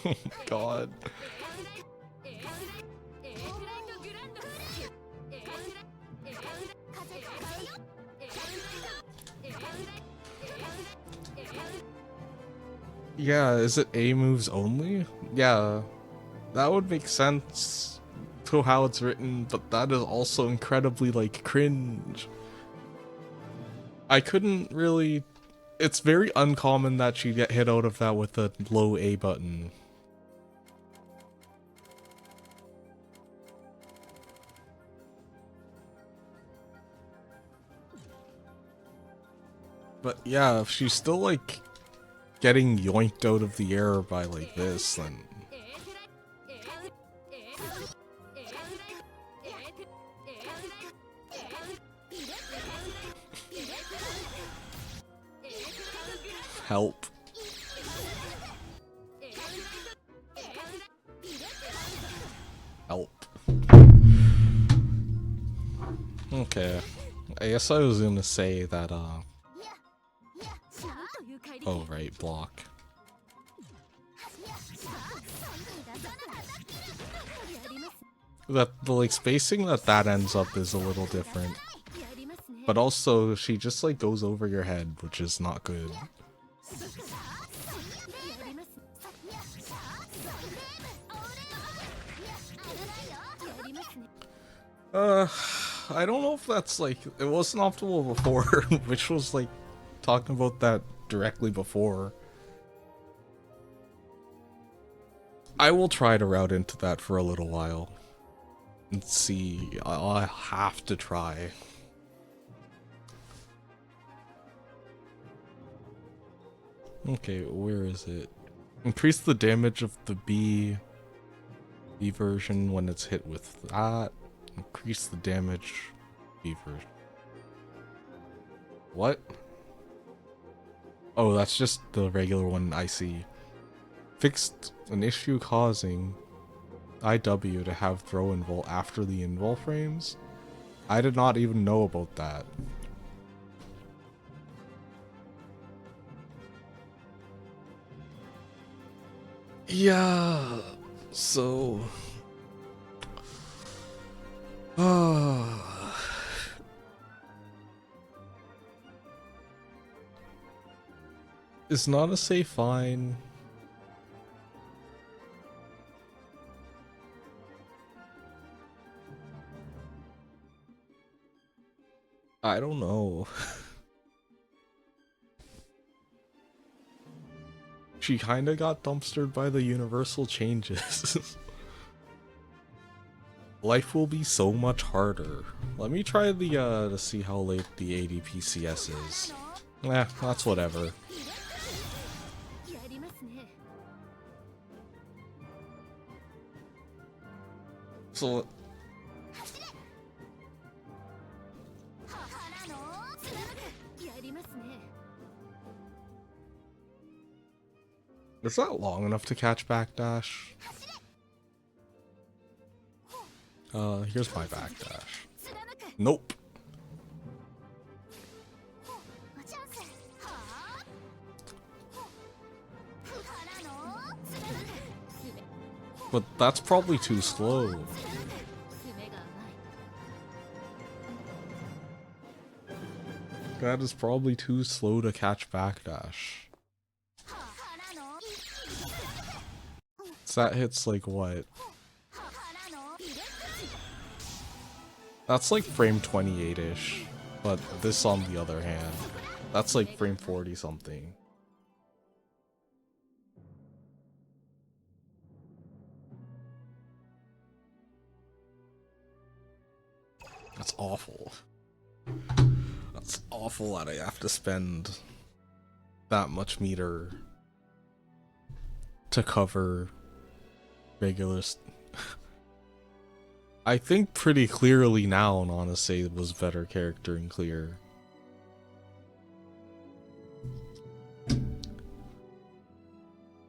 Oh my god. Yeah, is it A moves only? Yeah, that would make sense to how it's written, but that is also incredibly, like, cringe. I couldn't really... It's very uncommon that you get hit out of that with a low A button. But yeah, if she's still, like, getting yoinked out of the air by, like, this, then... Help. Help. Okay. I guess I was gonna say that, oh, right, block. That the, like, spacing that ends up is a little different. But also, she just, like, goes over your head, which is not good. I don't know if that's, like, it wasn't optimal before, which was, like, talking about that directly before. I will try to route into that for a little while. And see, I'll have to try. Okay, where is it? Increase the damage of the B version when it's hit with that. Increase the damage B version. What? Oh, that's just the regular one I see. Fixed an issue causing IW to have throw invul after the invul frames? I did not even know about that. Yeah, so... Is not a safe fine. I don't know. She kinda got dumpstered by the universal changes. Life will be so much harder. Let me try the, to see how late the ADPCS is. That's whatever. So... Is that long enough to catch backdash? Here's my backdash. Nope. But that's probably too slow. That is probably too slow to catch backdash. that hits like what? That's like frame 28-ish. But this on the other hand, that's like frame 40 something. That's awful. That's awful that I have to spend that much meter to cover regular I think pretty clearly now Nanase was better character and clear.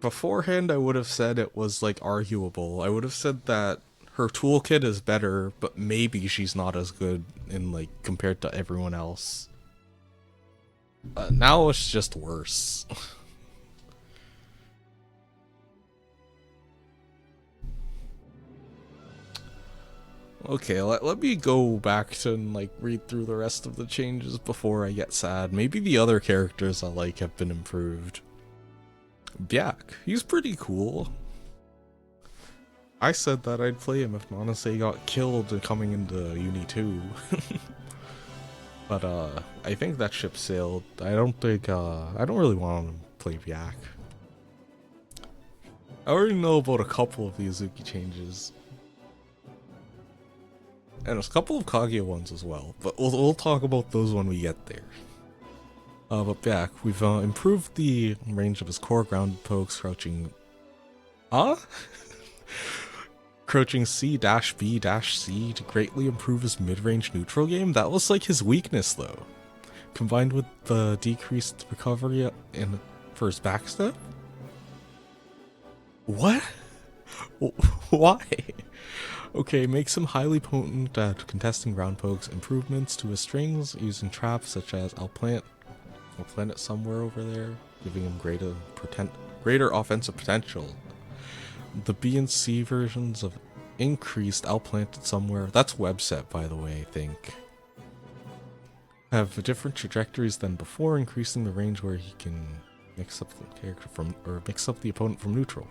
Beforehand I would have said it was like arguable. I would have said that her toolkit is better, but maybe she's not as good in like compared to everyone else. Now it's just worse. Okay, let me go back to and like read through the rest of the changes before I get sad. Maybe the other characters I like have been improved. Byak, he's pretty cool. I said that I'd play him if Nanase got killed coming into Uni 2. But I think that ship sailed. I don't really want to play Byak. I already know about a couple of the Azuki changes. And there's a couple of Kaguya ones as well, but we'll talk about those when we get there. But Byak, we've improved the range of his core ground pokes, crouching... Crouching C-B-C to greatly improve his mid-range neutral game? That was like his weakness though. Combined with the decreased recovery for his backstep? What? Why? Okay, makes him highly potent at contesting ground pokes, improvements to his strings using traps such as I'll plant it somewhere over there, giving him greater offensive potential. The B and C versions of increased I'll plant it somewhere, that's webset by the way, I think, have different trajectories than before, increasing the range where he can mix up the character mix up the opponent from neutral.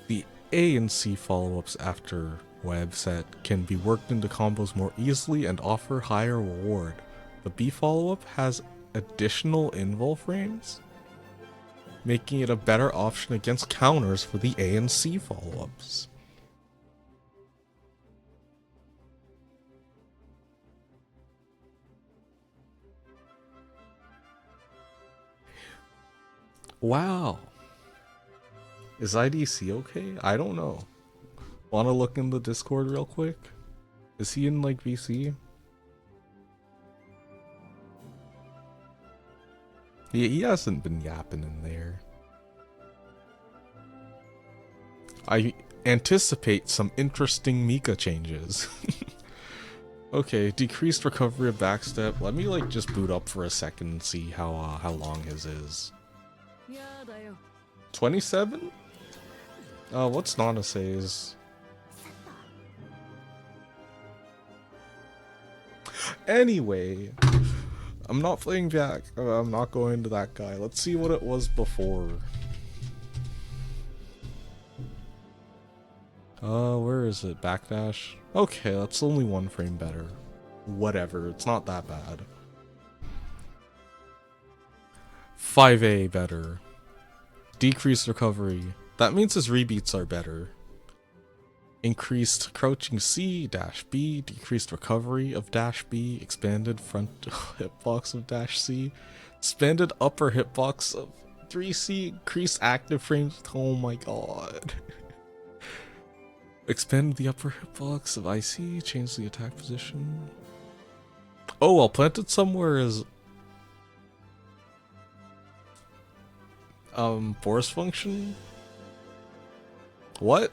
The A and C follow-ups after webset can be worked into combos more easily and offer higher reward. The B follow-up has additional invul frames, making it a better option against counters for the A and C follow-ups. Wow. Is IDC okay? I don't know. Wanna look in the Discord real quick? Is he in like VC? He hasn't been yapping in there. I anticipate some interesting Mika changes. Okay, decreased recovery of backstep. Let me like just boot up for a second and see how long his is. 27? What's Nanase's? Anyway, I'm not playing Jack. I'm not going to that guy. Let's see what it was before. Where is it? Backdash? Okay, that's only one frame better. Whatever, it's not that bad. 5A better. Decreased recovery. That means his rebeats are better. Increased crouching C, dash B, decreased recovery of dash B, expanded front hitbox of dash C, expanded upper hitbox of 3C, increased active frames. Oh my god. Expand the upper hitbox of IC, change the attack position. Oh, I'll plant it somewhere as force function? What?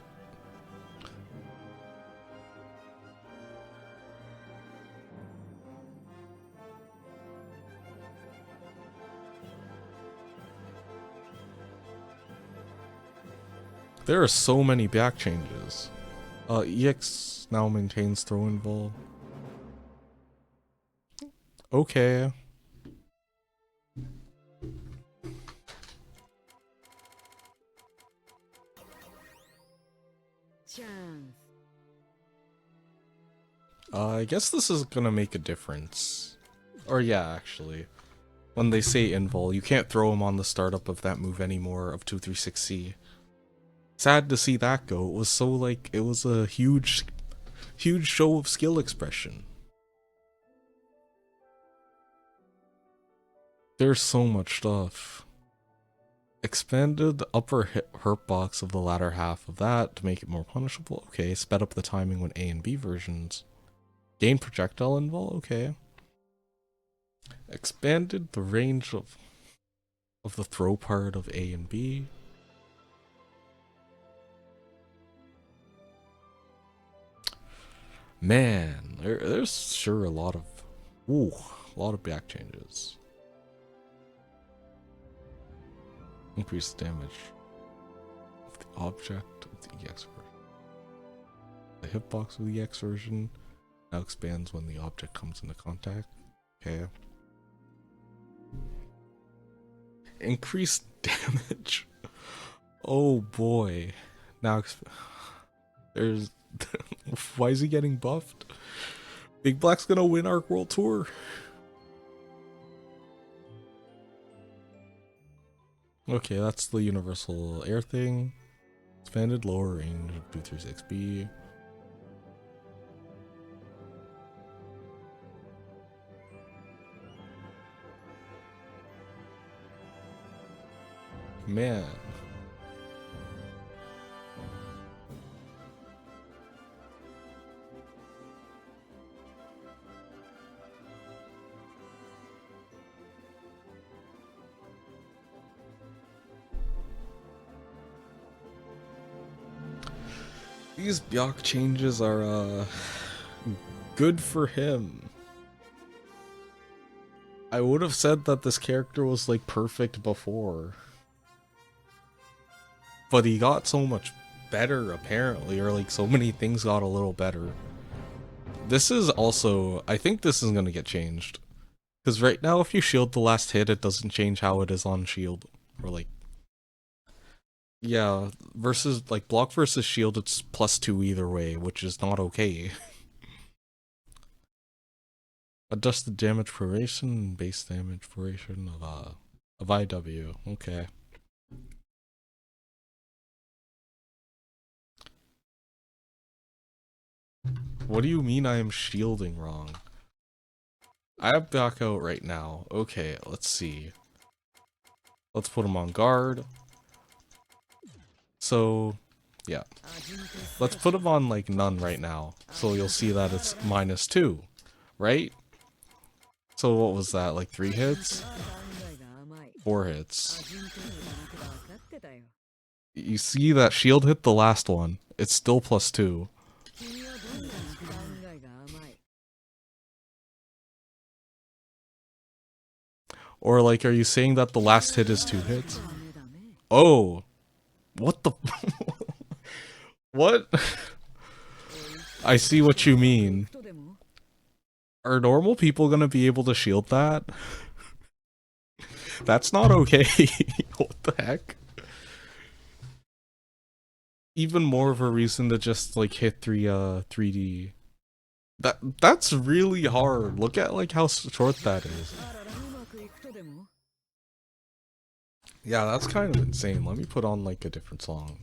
There are so many back changes. EX now maintains throw invul. Okay. I guess this is gonna make a difference. Or yeah, actually. When they say invul, you can't throw him on the startup of that move anymore of 236C. Sad to see that go. It was so like, it was a huge show of skill expression. There's so much stuff. Expanded the upper hurt box of the latter half of that to make it more punishable. Okay, sped up the timing when A and B versions. Gain projectile invul. Okay. Expanded the range of the throw part of A and B. Man, there's sure a lot of back changes. Increase the damage of the object of the EX version. The hitbox of the EX version now expands when the object comes into contact. Okay. Increased damage. Oh boy. Now there's why is he getting buffed? Big Black's gonna win Arc World Tour. Okay, that's the universal air thing. Expanded lower range of 236B. Man. These Byac changes are, good for him. I would have said that this character was, like, perfect before. But he got so much better, apparently, or, like, so many things got a little better. This is also... I think this is gonna get changed. Because right now, if you shield the last hit, it doesn't change how it is on shield. Or, like... Yeah, versus, like, block versus shield, it's +2 either way, which is not okay. Adjust the damage proration, base damage proration of IW. Okay. What do you mean I am shielding wrong? I have back out right now. Okay, let's see. Let's put him on guard. So, yeah. Let's put him on, like, none right now. So you'll see that it's -2, right? So what was that, like 3 hits? 4 hits. You see that shield hit the last one. It's still +2. Or, like, are you saying that the last hit is 2 hits? Oh! What the... What? I see what you mean. Are normal people gonna be able to shield that? That's not okay. What the heck? Even more of a reason to just, like, hit 3D. That's really hard. Look at, like, how short that is. Yeah, that's kind of insane. Let me put on, like, a different song.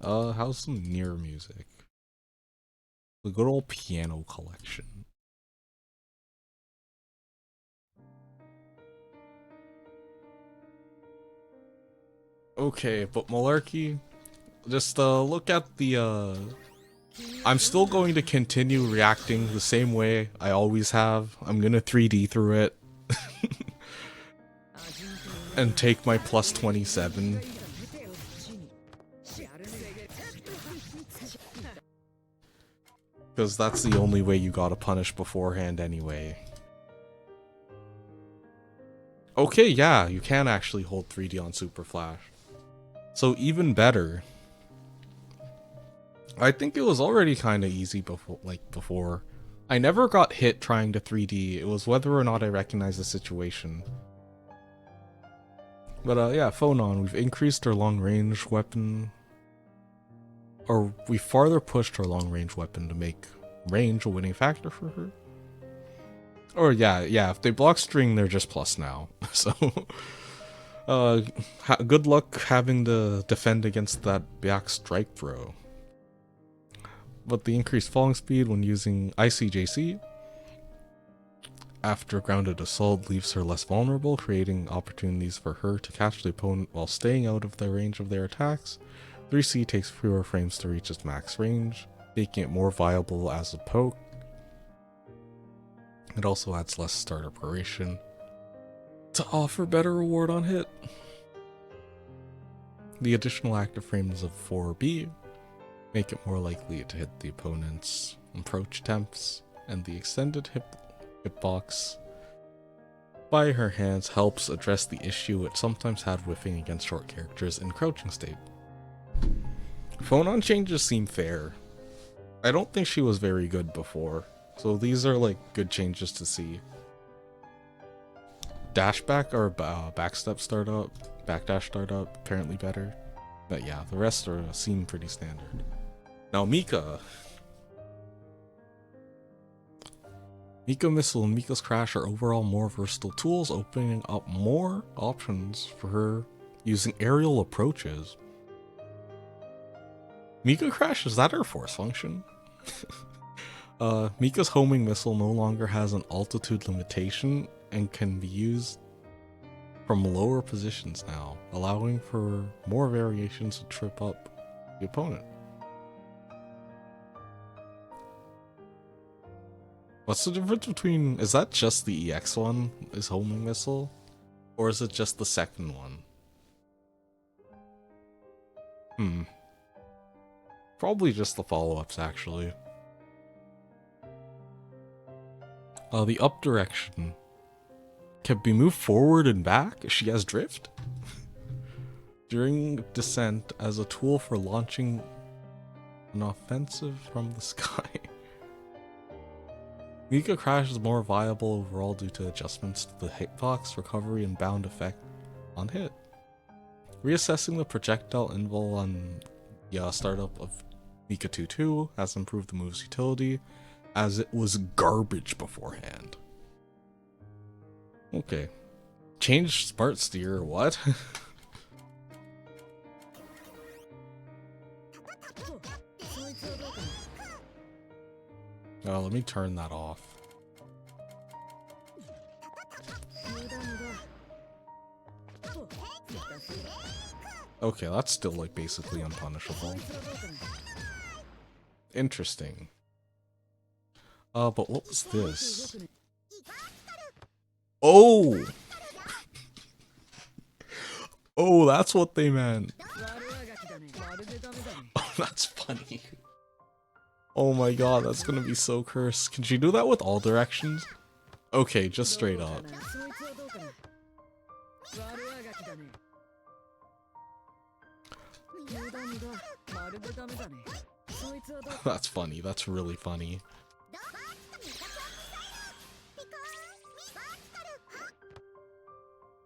How's some near music? The good old piano collection. Okay, but Malarkey, just look at the I'm still going to continue reacting the same way I always have. I'm gonna 3D through it. And take my +27. Because that's the only way you gotta punish beforehand anyway. Okay, yeah, you can actually hold 3D on Super Flash. So even better. I think it was already kind of easy before. I never got hit trying to 3D. It was whether or not I recognized the situation. But yeah, Phonon, we've increased our long range weapon, or we farther pushed our long range weapon to make range a winning factor for her. Or yeah, if they block string, they're just plus now. So, good luck having to defend against that back strike throw. But the increased falling speed when using ICJC after grounded assault leaves her less vulnerable, creating opportunities for her to catch the opponent while staying out of the range of their attacks. 3C takes fewer frames to reach its max range, making it more viable as a poke. It also adds less starter duration to offer better reward on hit. The additional active frames of 4B make it more likely to hit the opponent's approach attempts, and the extended hitbox by her hands helps address the issue it sometimes had whiffing against short characters in crouching state. Phonon changes seem fair. I don't think she was very good before, so these are like good changes to see. Dashback or backstep startup, backdash startup, apparently better. But yeah, the rest seem pretty standard. Now Mika Missile and Mika's Crash are overall more versatile tools, opening up more options for her using aerial approaches. Mika Crash, is that her force function? Mika's homing missile no longer has an altitude limitation and can be used from lower positions now, allowing for more variations to trip up the opponent. What's the difference between, is that just the EX one, is homing missile? Or is it just the second one? Probably just the follow-ups, actually. The up direction can be moved forward and back. She has drift during descent as a tool for launching an offensive from the sky. Mika Crash is more viable overall due to adjustments to the hitbox, recovery, and bound effect on hit. Reassessing the projectile invul on the startup of Mika 2.2 has improved the move's utility, as it was garbage beforehand. Okay. Change Smart Steer, what? Oh, let me turn that off. Okay, that's still like basically unpunishable. Interesting. But what was this? Oh! Oh, that's what they meant. Oh, that's funny. Oh my god, that's gonna be so cursed. Can she do that with all directions? Okay, just straight up. That's funny, that's really funny.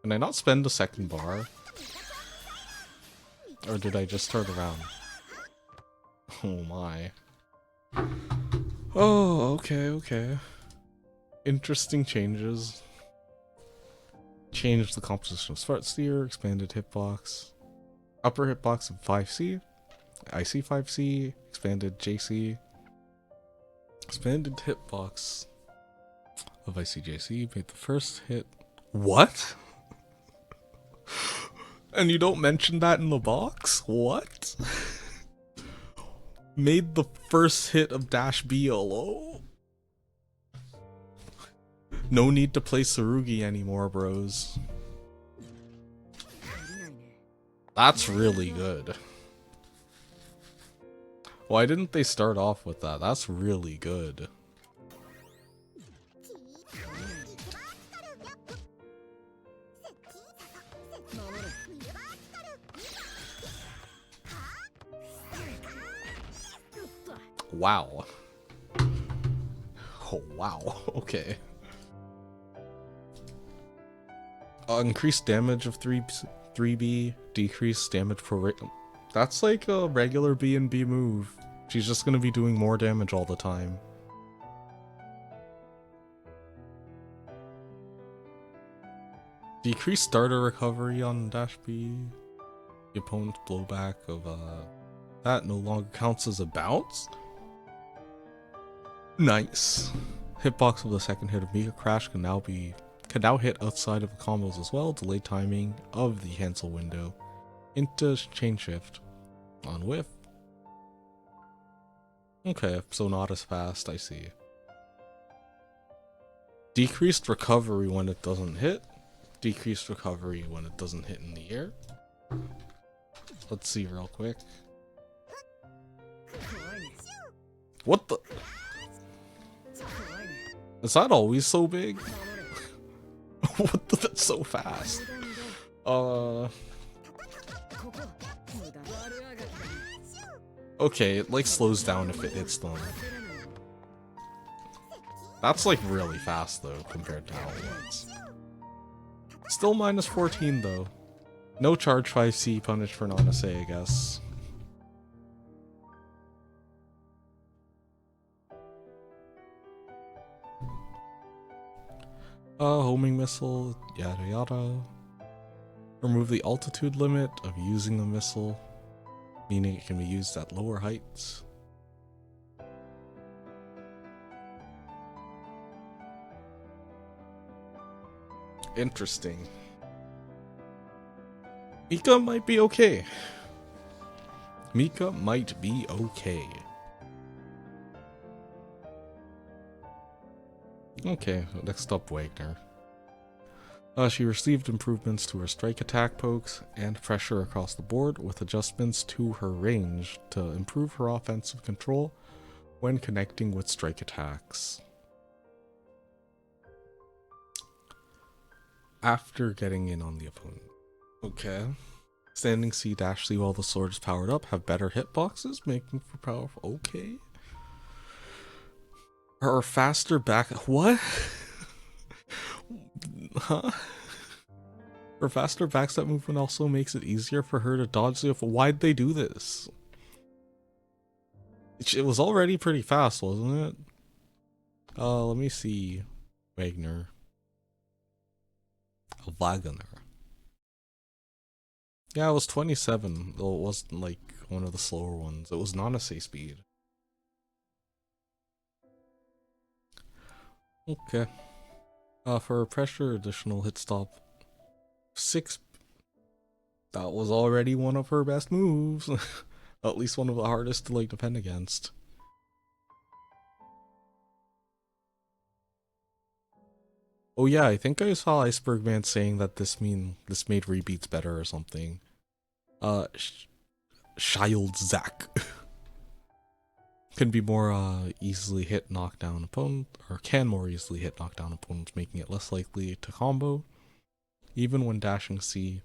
Can I not spend a second bar? Or did I just turn around? Oh my. Oh, okay. Interesting changes. Changed the composition of Smart Steer, expanded hitbox. Upper hitbox of 5C. IC 5C, expanded JC. Expanded hitbox of ICJC made the first hit. What? And you don't mention that in the box? What? Made the first hit of Dash BLO? No need to play Tsurugi anymore, bros. That's really good. Why didn't they start off with that? That's really good. Wow. Oh, wow. Okay. Increased damage of 3 3B, decrease damage per rate. That's like a regular B and B move. She's just gonna be doing more damage all the time. Decrease starter recovery on dash B. The opponent's blowback of that no longer counts as a bounce. Nice. Hitbox of the second hit of Mega Crash can now hit outside of the combos as well. Delay timing of the cancel window into chain shift on whiff. Okay, so not as fast, I see. Decreased recovery when it doesn't hit. Decreased recovery when it doesn't hit in the air. Let's see real quick. What the? Is that always so big? What the? That's so fast. Okay, it like slows down if it hits them. That's like really fast though, compared to how it was. Still minus 14 though. No charge 5C punish for non-assay, I guess. Homing missile, yada yada. Remove the altitude limit of using the missile, meaning it can be used at lower heights. Interesting. Mika might be okay. Mika might be okay. Okay, next up, Wagner. She received improvements to her strike attack pokes and pressure across the board, with adjustments to her range to improve her offensive control when connecting with strike attacks. After getting in on the opponent. Okay. Standing C dash C while the sword is powered up, have better hitboxes, making for powerful. Okay. Her faster back. What? Huh? Her faster backstep movement also makes it easier for her to dodge the. Why'd they do this? It was already pretty fast, wasn't it? Let me see. Wagner. Wagner. Yeah, it was 27, though it wasn't like one of the slower ones. It was non-assay speed. Okay. For pressure, additional hit stop 6. That was already one of her best moves. At least one of the hardest to like defend against. Oh yeah, I think I saw Iceberg Man saying that this made rebeats better or something. Shield Zack can be more easily hit knockdown opponent, or can more easily hit knockdown opponents, making it less likely to combo, even when dashing C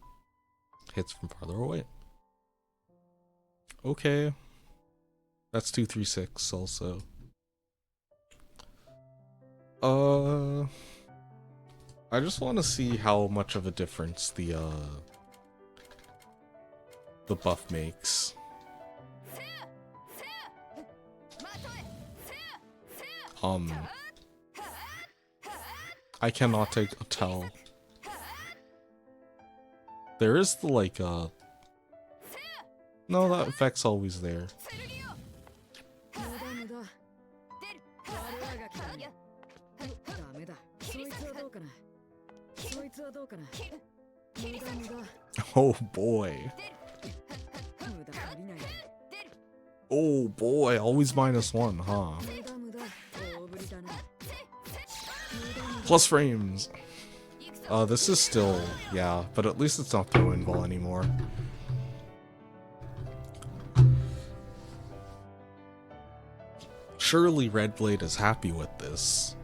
hits from farther away. Okay, that's 236 also. I just want to see how much of a difference the buff makes. I cannot tell. There is the like no, that effect's always there. Oh boy. Oh boy, always -1, huh? Plus frames. This is still, yeah, but at least it's not throwing ball anymore. Surely Red Blade is happy with this.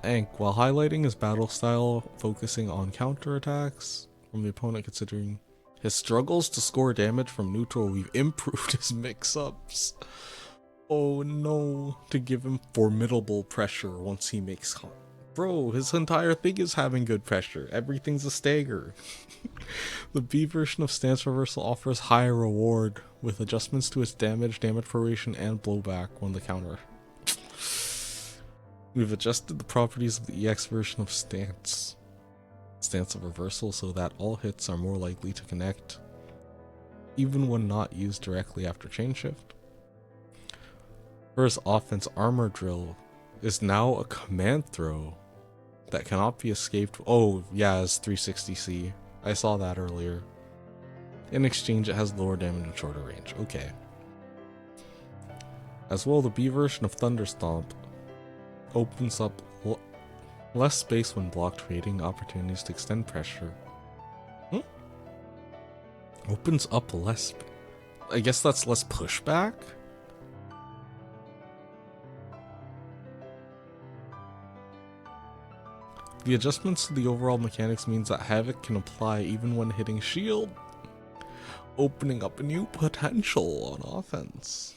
Ankh, while highlighting his battle style, focusing on counterattacks from the opponent considering his struggles to score damage from neutral, we've improved his mix-ups. Oh no, to give him formidable pressure once he makes Bro, his entire thing is having good pressure. Everything's a stagger. The B version of Stance Reversal offers higher reward with adjustments to its damage proration, and blowback when the counter. We've adjusted the properties of the EX version of Stance of Reversal so that all hits are more likely to connect, even when not used directly after chain shift. First offense Armor Drill is now a command throw that cannot be escaped. Oh yeah, it's 360C. I saw that earlier. In exchange, it has lower damage and shorter range. Okay. As well, the B version of Thunderstomp opens up less space when blocked, creating opportunities to extend pressure. Opens up less. I guess that's less pushback? The adjustments to the overall mechanics means that Havoc can apply even when hitting shield, opening up a new potential on offense.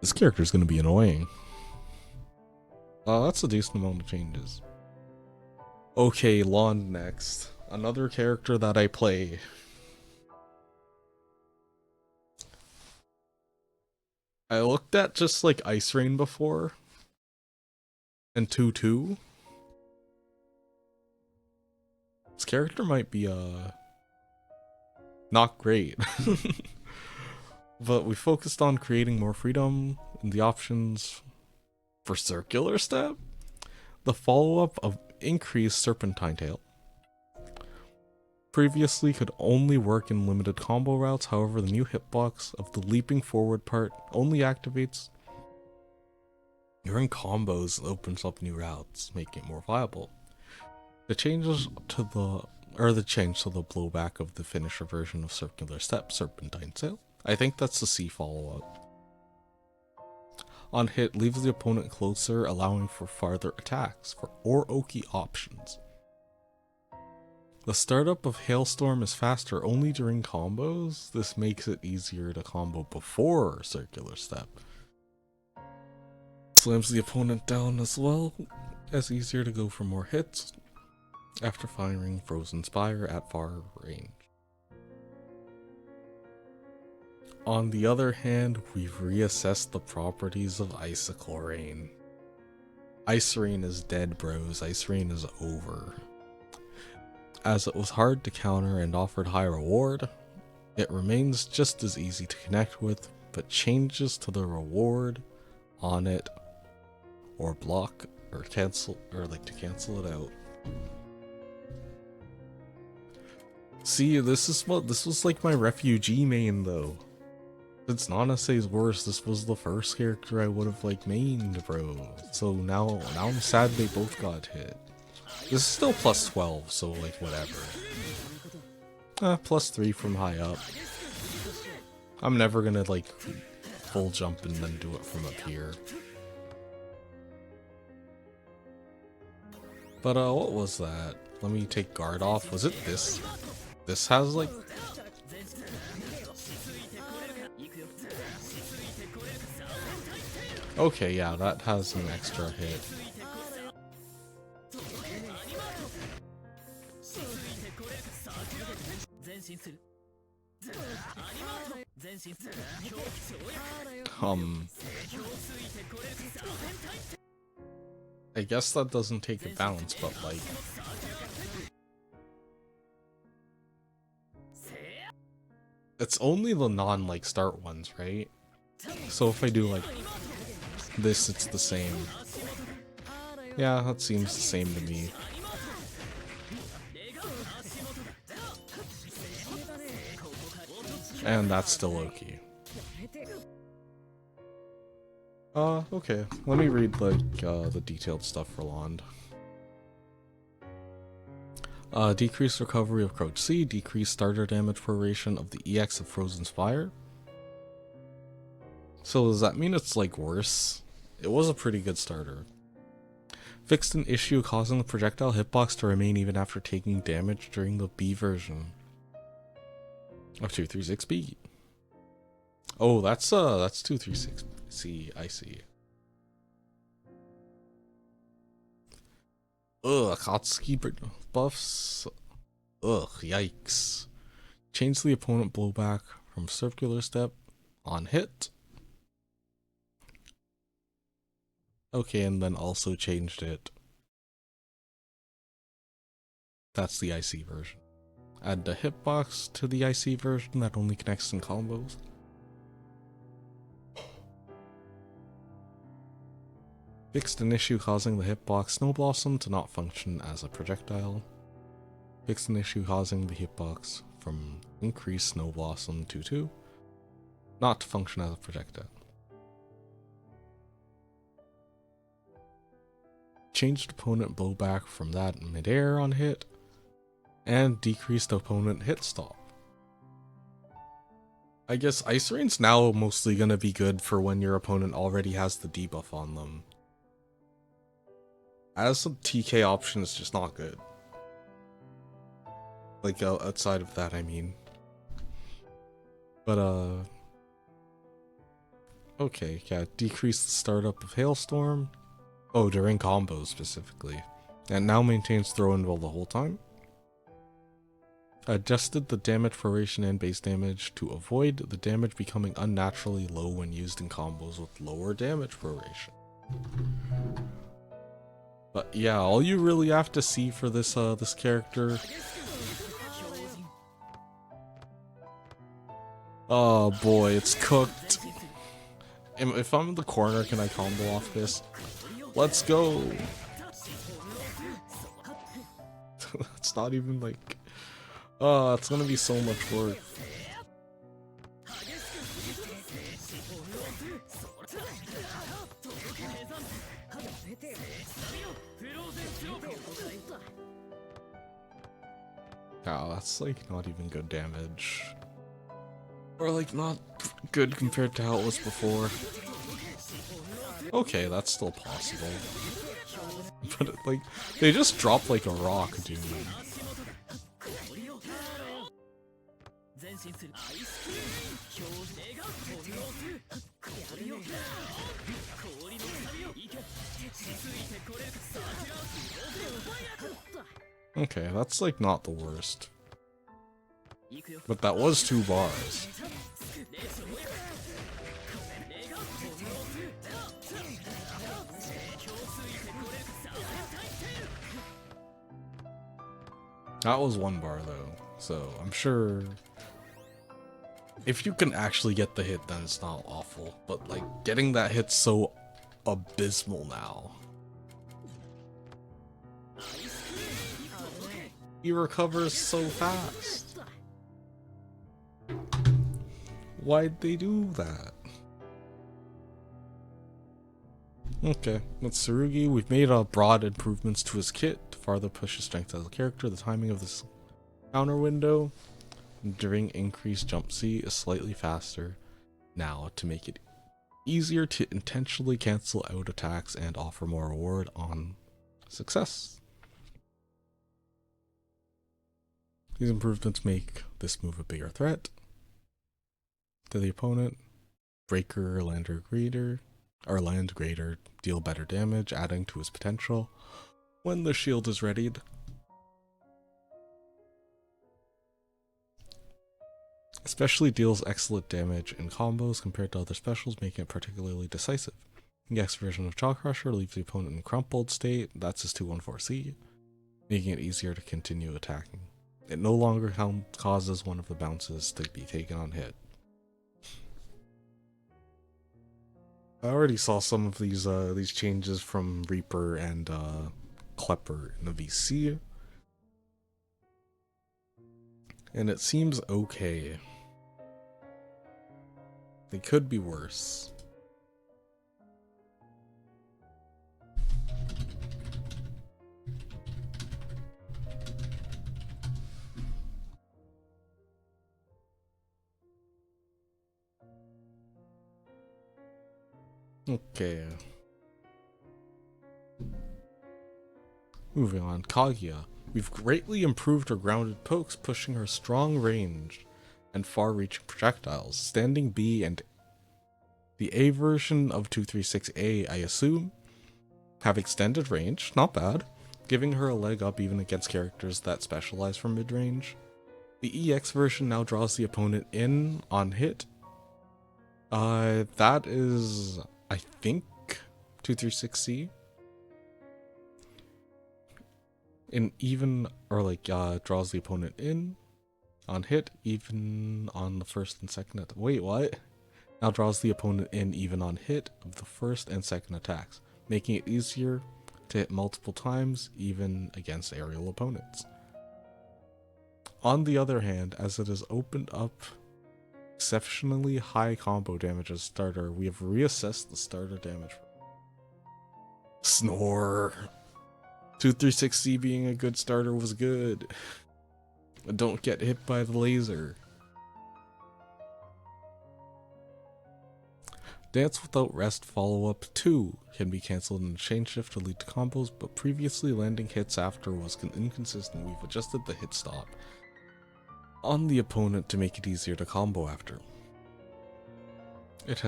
This character is going to be annoying. That's a decent amount of changes. Okay, Lond next. Another character that I play. I looked at just like Ice Rain before. And 2-2. This character might be not great. But we focused on creating more freedom in the options for Circular Step. The follow-up of Increased Serpentine Tail. Previously could only work in limited combo routes, however the new hitbox of the leaping forward part only activates during combos and opens up new routes, making it more viable. The changes to the change to the blowback of the finisher version of Circular Step, Serpentine Tail. I think that's the C follow-up. On hit, leaves the opponent closer, allowing for farther attacks or Oki options. The startup of Hailstorm is faster only during combos. This makes it easier to combo before Circular Step. Slams the opponent down as well, as easier to go for more hits after firing Frozen Spire at far range. On the other hand, we've reassessed the properties of Icicle Rain. Ice Rain is dead, bros. Ice Rain is over. As it was hard to counter and offered high reward, it remains just as easy to connect with, but changes to the reward on it or block or cancel to cancel it out. See, this was like my refugee main though. Since Nanase is worse, this was the first character I would have like mained, bro. So now I'm sad they both got hit. This is still plus 12, so like whatever. Plus 3 from high up. I'm never gonna like full jump and then do it from up here. But what was that? Let me take guard off. Was it this? This has like... Okay, yeah, that has an extra hit. I guess that doesn't take a balance, but like... It's only the non-like start ones, right? So if I do like this, it's the same. Yeah, that seems the same to me. And that's still Loki. Okay. Let me read like the detailed stuff for Lond. Decreased recovery of Crouch C, decreased starter damage proration of the EX of Frozen Spire. So does that mean it's like worse? It was a pretty good starter. Fixed an issue causing the projectile hitbox to remain even after taking damage during the B version of 236B. Oh, that's 236C, I see. Ugh, Akatsuki buffs. Ugh, yikes. Change the opponent blowback from circular step on hit. Okay, and then also changed it. That's the IC version. Add the hitbox to the IC version that only connects in combos. Fixed an issue causing the hitbox Snow Blossom to not function as a projectile. Fixed an issue causing the hitbox from increased Snow Blossom 2-2 not to function as a projectile. Changed opponent blowback from that midair on hit, and decreased opponent hit stop. I guess Ice Rain's now mostly gonna be good for when your opponent already has the debuff on them. As a TK option, it's just not good. Like, outside of that, I mean. But, okay, yeah, decrease the startup of Hailstorm. Oh, during combos, specifically. And now maintains throw-in roll the whole time. Adjusted the damage proration and base damage to avoid the damage becoming unnaturally low when used in combos with lower damage proration. But yeah, all you really have to see for this this character. Oh boy, it's cooked. If I'm in the corner, can I combo off this? Let's go. It's not even like. Oh, it's gonna be so much work. Oh, that's like not even good damage. Or like not good compared to how it was before. Okay, that's still possible. But like, they just drop like a rock, dude. Okay, that's like not the worst. But that was 2 bars. That was 1 bar though, so I'm sure if you can actually get the hit, then it's not awful. But like, getting that hit's so abysmal now. He recovers so fast. Why'd they do that? Okay, with Tsurugi, we've made broad improvements to his kit to farther push his strength as a character. The timing of this counter window during increased jump C is slightly faster now to make it easier to intentionally cancel out attacks and offer more reward on success. These improvements make this move a bigger threat to the opponent. Breaker, Lander Greater, or Land Greater deal better damage, adding to his potential when the shield is readied. Especially deals excellent damage in combos compared to other specials, making it particularly decisive. The X version of Jaw Crusher leaves the opponent in crumpled state, that's his 214C, making it easier to continue attacking. It no longer causes one of the bounces to be taken on hit. I already saw some of these changes from Reaper and Klepper in the VC, and it seems okay. They could be worse. Okay. Moving on, Kaguya. We've greatly improved her grounded pokes, pushing her strong range and far-reaching projectiles. Standing B and the A version of 236A, I assume, have extended range, not bad. giving her a leg up even against characters that specialize from mid-range. The EX version now draws the opponent in on hit. That is, I think, 236C. And even, or like, draws the opponent in on hit, even on the first and second. Wait, what? Now draws the opponent in even on hit of the first and second attacks, making it easier to hit multiple times, even against aerial opponents. On the other hand, as it has opened up exceptionally high combo damage as starter, we have reassessed the starter damage. Snore. 236C being a good starter was good. Don't get hit by the laser. Dance Without Rest follow-up 2 can be cancelled in chain shift to lead to combos, but previously landing hits after was inconsistent. We've adjusted the hit stop on the opponent to make it easier to combo after. It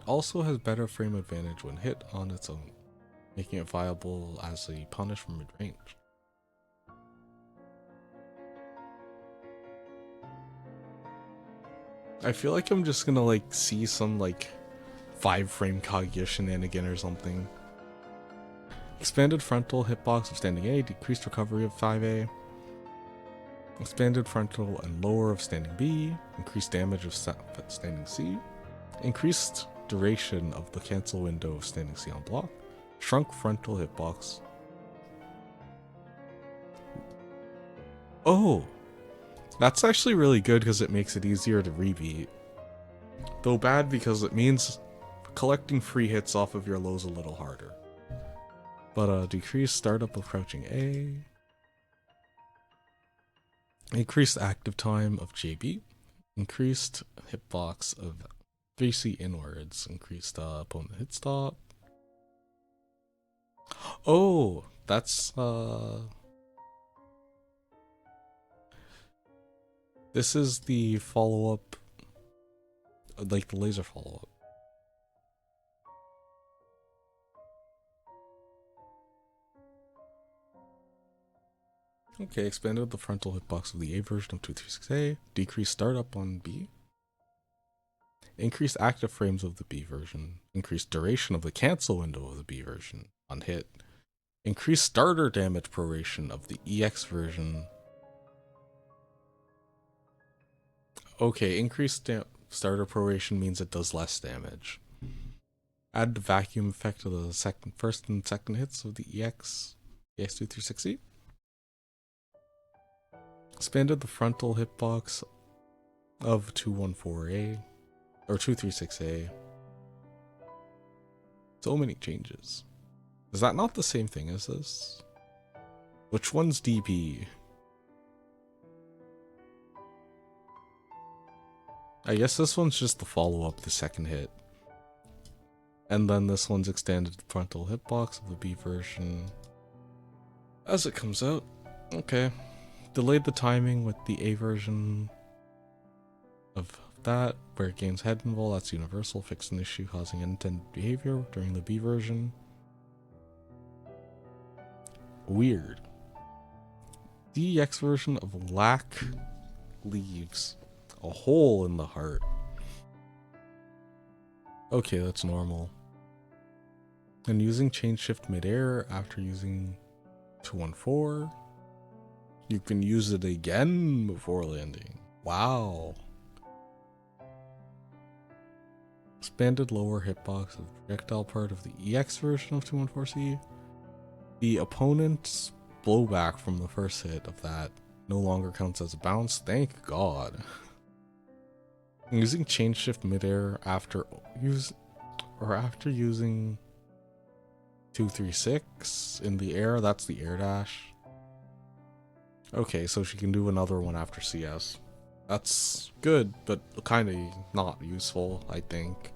also has better frame advantage when hit on its own, making it viable as a punish from mid-range. I feel like I'm just gonna like see some like 5-frame Kaguya shenanigan or something. Expanded frontal hitbox of standing A, decreased recovery of 5A. Expanded frontal and lower of standing B, increased damage of standing C. Increased duration of the cancel window of standing C on block. Shrunk frontal hitbox. Oh! That's actually really good because it makes it easier to rebeat. Though bad because it means collecting free hits off of your lows a little harder. But decreased startup of crouching A. Increased active time of JB. Increased hitbox of 3C inwards. Increased opponent hit stop. Oh! That's this is the follow-up, like the laser follow-up. Okay, expanded the frontal hitbox of the A version of 236A, decreased startup on B, increased active frames of the B version, increased duration of the cancel window of the B version on hit, increased starter damage proration of the EX version. Okay, increased starter proration means it does less damage. Add the vacuum effect to the first and second hits of the EX236C. Expanded the frontal hitbox of 214A, or 236A. So many changes. Is that not the same thing as this? Which one's DP? I guess this one's just the follow-up, the second hit. And then this one's extended frontal hitbox of the B version as it comes out. Okay. Delayed the timing with the A version of that, where it gains head invul, that's universal. Fixed an issue causing unintended behavior during the B version. Weird. The EX version of lack leaves a hole in the heart. Okay, that's normal. And using chain shift midair after using 214, you can use it again before landing. Wow. Expanded lower hitbox of the projectile part of the EX version of 214C. The opponent's blowback from the first hit of that no longer counts as a bounce. Thank God. Using chain shift midair after using 236 in the air, that's the air dash. Okay, so she can do another one after CS. That's good, but kind of not useful, I think.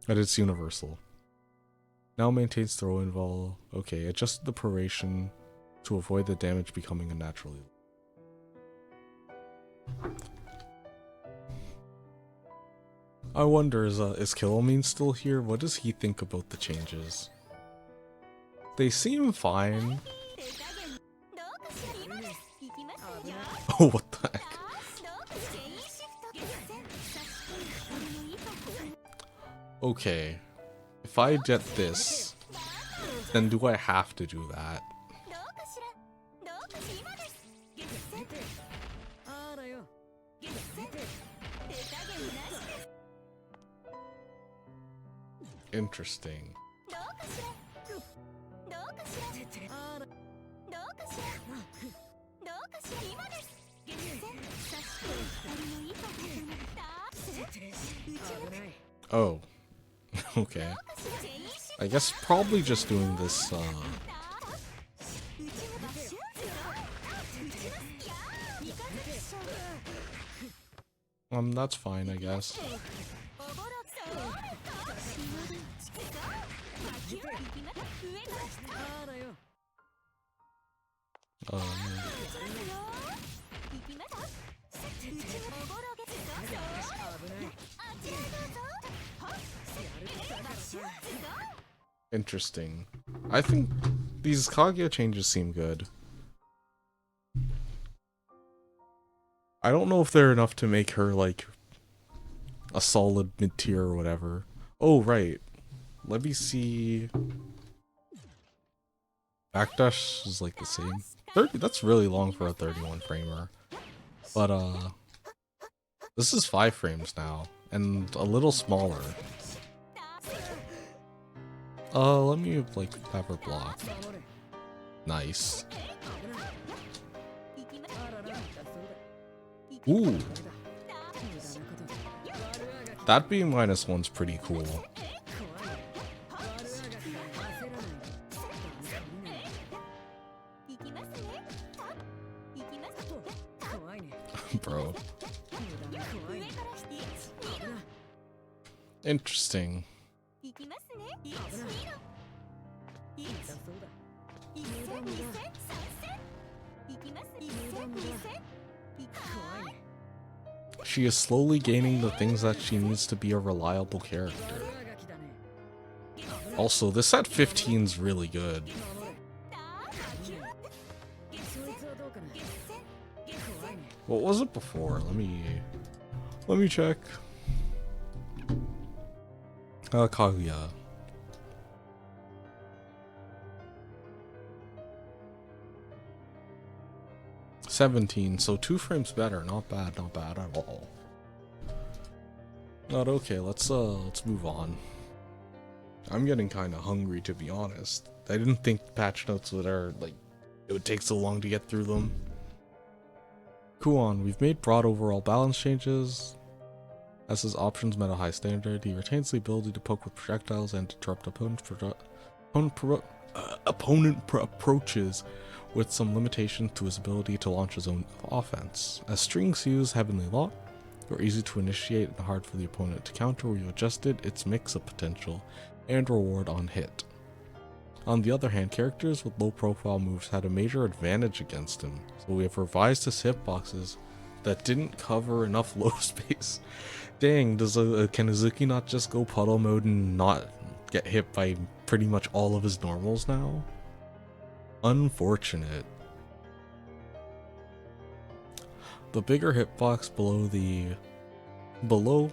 But it's universal. Now maintains throw invul. Okay, adjust the proration to avoid the damage becoming unnaturally. I wonder, is Killamine still here? What does he think about the changes? They seem fine. Oh, what the heck? Okay. If I get this, then do I have to do that? Interesting. Oh. Okay. I guess probably just doing this, that's fine, I guess. Interesting. I think these Kaguya changes seem good. I don't know if they're enough to make her, like, a solid mid-tier or whatever. Oh, right. Let me see. Backdash is, like, the same. 30, that's really long for a 31 framer. But, this is 5 frames now, and a little smaller. Let me, like, have her block. Nice. Ooh. That being -1's pretty cool. Bro. Interesting. She is slowly gaining the things that she needs to be a reliable character. Also, this at 15 is really good. What was it before? Let me check. Kaguya. $17, so 2 frames better. Not bad at all. Not okay. Let's move on. I'm getting kind of hungry, to be honest. I didn't think patch notes it would take so long to get through them. Kuon, we've made broad overall balance changes. As his options met a high standard, he retains the ability to poke with projectiles and interrupt opponent approaches, with some limitation to his ability to launch his own offense. As strings use Heavenly Lock, are easy to initiate and hard for the opponent to counter where you adjusted its mix-up potential and reward on hit. On the other hand, characters with low profile moves had a major advantage against him, so we have revised his hitboxes that didn't cover enough low space. Dang, can Izuki not just go puddle mode and not get hit by pretty much all of his normals now? Unfortunate. The bigger hitbox below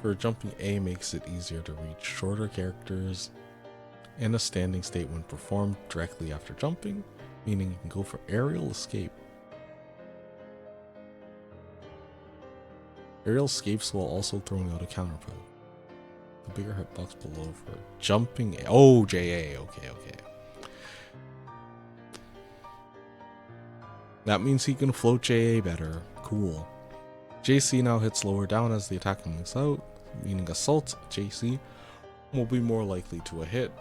for jumping A makes it easier to reach shorter characters in a standing state when performed directly after jumping, meaning you can go for aerial escape. Aerial escapes while also throwing out a counter poke. The bigger hitbox below for jumping A. Oh, JA, okay. That means he can float JA better. Cool. JC now hits lower down as the attack moves out, meaning assault JC will be more likely to hit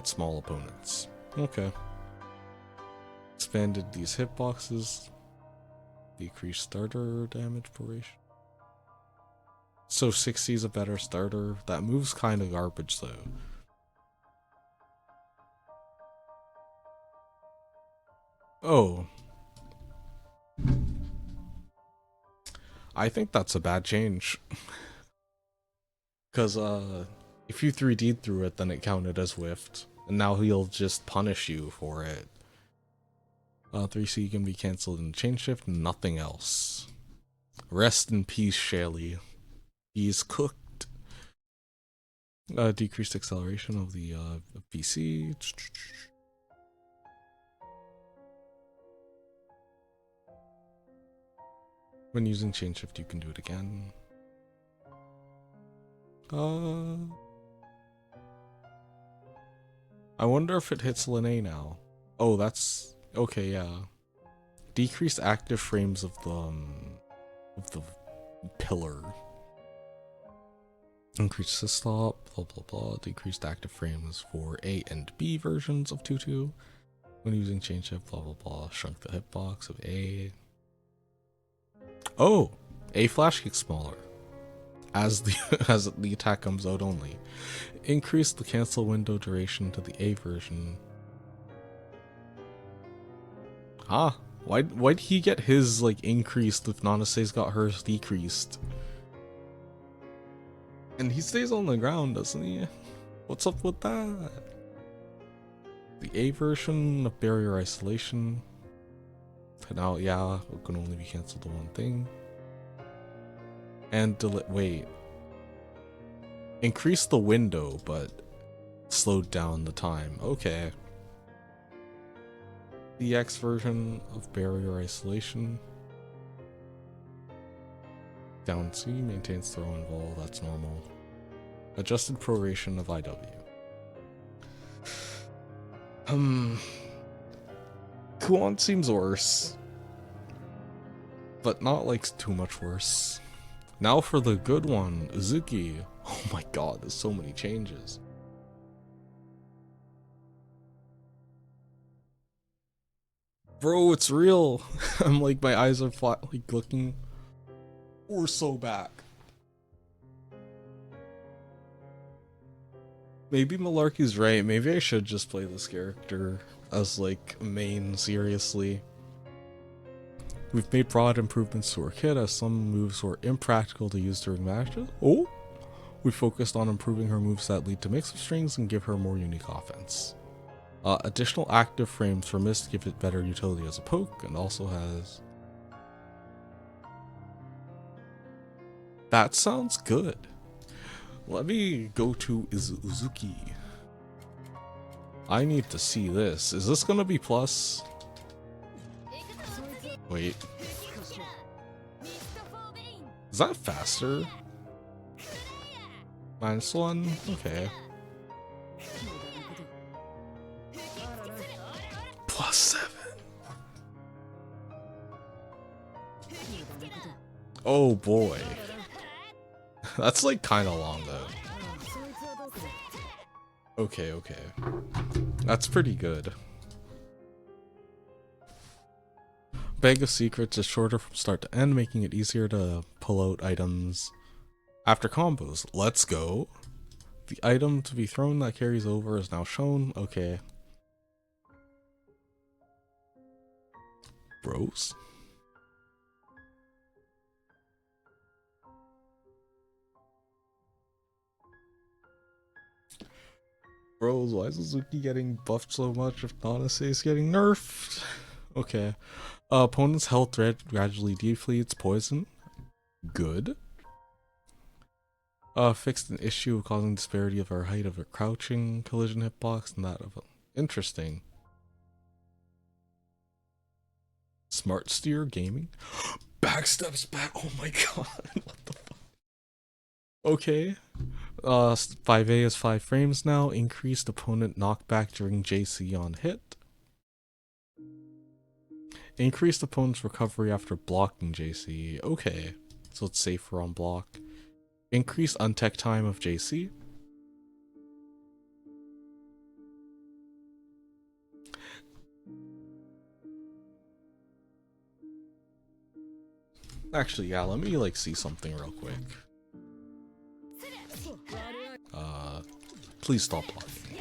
small opponents. Okay. Expanded these hitboxes. Decreased starter damage per ratio. So 60 is a better starter. That move's kind of garbage though. Oh. I think that's a bad change. Because, if you 3D'd through it, then it counted as whiffed. and now he'll just punish you for it. 3C can be cancelled in chain shift, nothing else. Rest in peace, Shelly. He's cooked. Decreased acceleration of the PC. When using chain shift, you can do it again. I wonder if it hits Linné now. Oh, that's okay. Yeah, decreased active frames of the pillar. Increased stop, blah blah blah. Decreased active frames for A and B versions of 2.2 when using chain shift, blah blah blah. Shrunk the hitbox of A. Oh, A flash gets smaller as the attack comes out only. Increase the cancel window duration to the A version. Ah, why'd he get his like increased if Nanase's got hers decreased? And he stays on the ground, doesn't he? What's up with that? The A version of barrier isolation. Now, yeah, it can only be cancelled to one thing. And wait. Increase the window, but slowed down the time. Okay. The X version of barrier isolation. Down C maintains throw and vol, that's normal. Adjusted proration of IW. Kuon seems worse. But not like too much worse. Now for the good one, Uzuki. Oh my god, there's so many changes. Bro, it's real. I'm like, my eyes are flat, like looking. We're so back. Maybe Malarkey's right. Maybe I should just play this character as like main seriously. We've made broad improvements to our kit as some moves were impractical to use during matches. Oh! We focused on improving her moves that lead to mix of strings and give her more unique offense. Additional active frames for Mist give it better utility as a poke, and also has... That sounds good. Let me go to Uzuki. I need to see this. Is this gonna be plus? Wait. Is that faster? -1? Okay. +7. Oh boy. That's like kind of long though. Okay, okay. That's pretty good. Bag of Secrets is shorter from start to end, making it easier to pull out items after combos. Let's go. The item to be thrown that carries over is now shown. Okay. Bros. Bros, why is Suzuki getting buffed so much if Nanase is getting nerfed? Okay. Opponent's health gradually depletes poison. Good. Fixed an issue of causing disparity of our height of a crouching collision hitbox and that of a... Interesting. Smart steer gaming? Backsteps back. Oh my god. What the fuck? Okay. 5A is 5 frames now. Increased opponent knockback during JC on hit. Increased opponent's recovery after blocking JC. Okay. So it's safer on block. Increased untech time of JC. Actually, yeah, let me like see something real quick. Please stop blocking.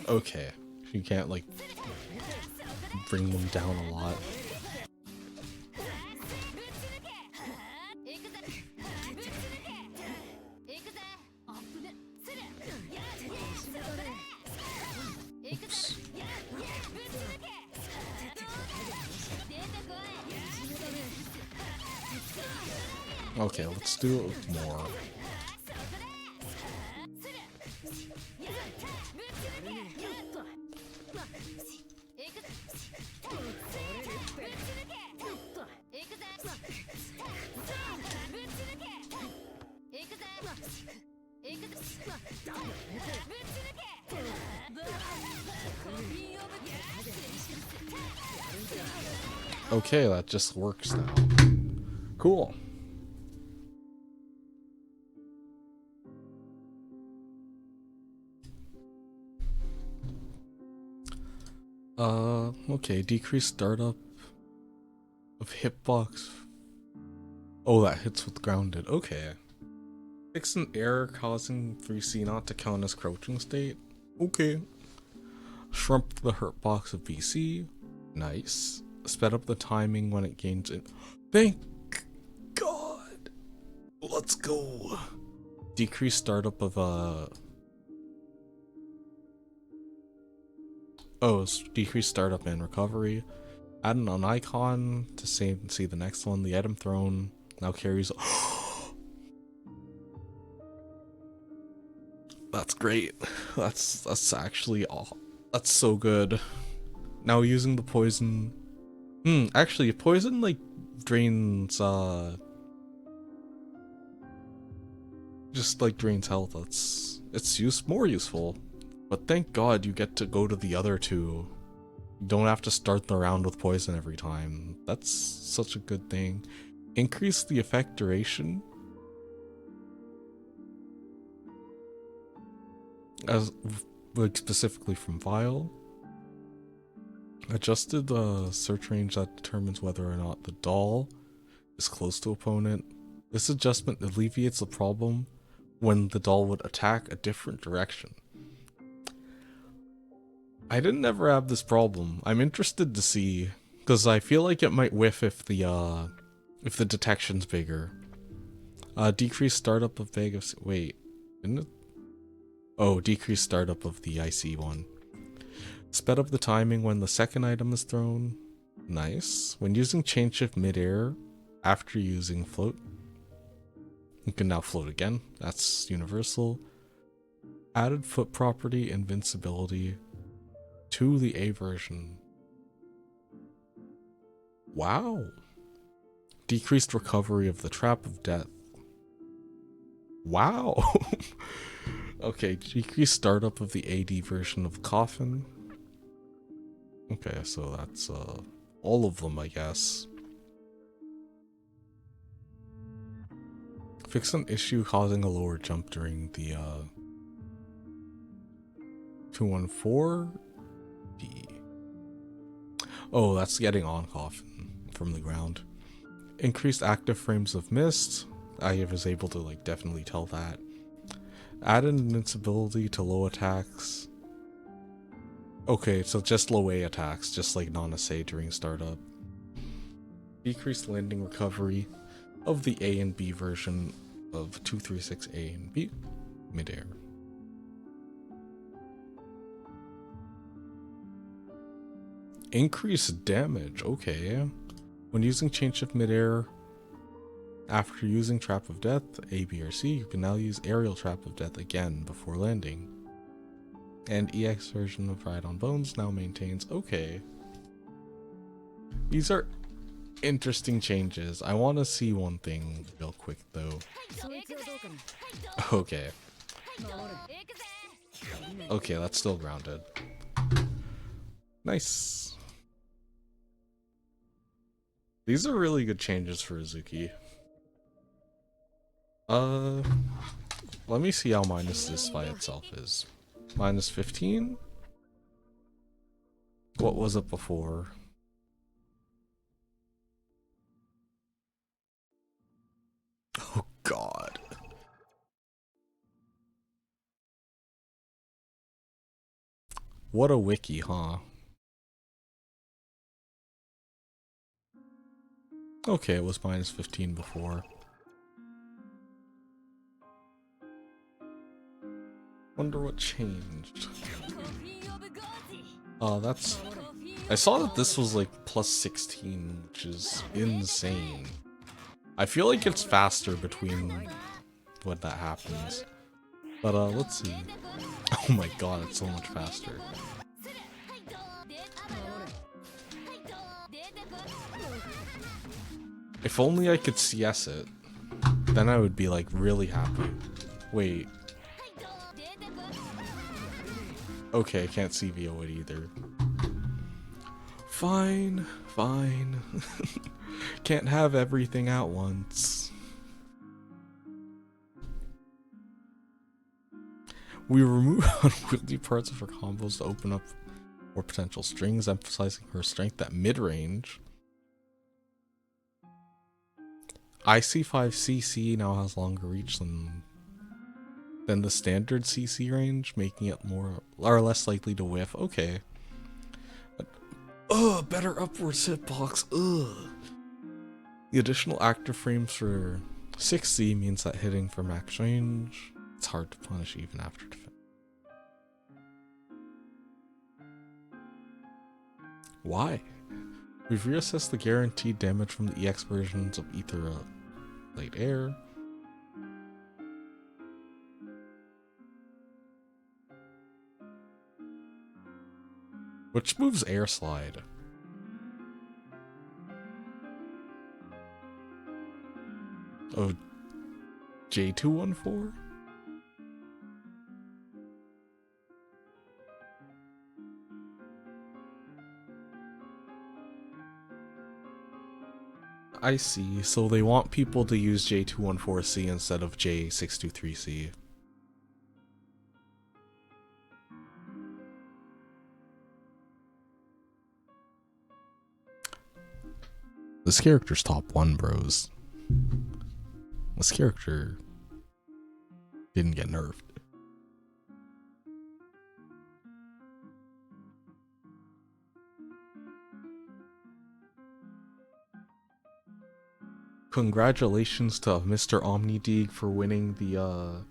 Okay, you can't like bring them down a lot. Okay, let's do more. Okay, that just works now. Cool. Okay, decrease startup of hitbox. Oh, that hits with grounded. Okay. Fix an error causing 3C not to count as crouching state. Okay. Shrunk the hurt box of VC. Nice. Sped up the timing when it gains it. Thank God. Let's go. Decrease startup of decrease startup and recovery. Add an icon to save and see the next one. The item thrown now carries. That's great. That's actually all. That's so good. Now using the poison. Actually, poison like drains just like drains health. It's more useful. But thank God you get to go to the other two. You don't have to start the round with poison every time. That's such a good thing. Increase the effect duration. As like specifically from Vial. Adjusted the search range that determines whether or not the doll is close to opponent. This adjustment alleviates the problem when the doll would attack a different direction. I didn't ever have this problem. I'm interested to see, because I feel like it might whiff if the detection's bigger. Decrease startup of Vegas. Wait, didn't it? Oh, decrease startup of the IC one. Sped up the timing when the second item is thrown. Nice. When using chain shift midair after using float, you can now float again. That's universal. Added foot property invincibility to the A version. Wow. Decreased recovery of the trap of death. Wow. Okay, decreased startup of the AD version of coffin. Okay, so that's all of them, I guess. Fix an issue causing a lower jump during the 214 D. Oh, that's getting on coffin from the ground. Increased active frames of mist. I was able to like definitely tell that. Add an invincibility to low attacks. Okay, so just low A attacks, just like non-SA during startup. Decreased landing recovery of the A and B version of 236A and B midair. Increased damage, okay. When using chain shift midair, after using Trap of Death, A, B, or C, you can now use Aerial Trap of Death again before landing. And EX version of Ride on Bones now maintains, okay. These are interesting changes. I want to see one thing real quick though. Okay. Okay, that's still grounded. Nice. These are really good changes for Izuki. Let me see how minus this by itself is. Minus 15? What was it before? Oh God. What a wiki, huh? Okay, it was minus 15 before. Wonder what changed. That's... I saw that this was like plus 16, which is insane. I feel like it's faster between when that happens. But let's see. Oh my god, it's so much faster. If only I could CS it, then I would be like really happy. Wait. Okay, I can't CVO it either. Fine, fine. Can't have everything at once. We remove unwieldy parts of her combos to open up more potential strings, emphasizing her strength at mid-range. IC5CC now has longer reach than the standard CC range, making it more or less likely to whiff. Okay. Ugh, better upwards hitbox. Ugh. The additional active frames for 6C means that hitting for max range, it's hard to punish even after defense. Why? We've reassessed the guaranteed damage from the EX versions of Ether Light Air. Which moves Air Slide? Oh, J214? I see, so they want people to use J214C instead of J623C. This character's top 1, bros. This character didn't get nerfed. Congratulations to Mr. Omnidig for winning the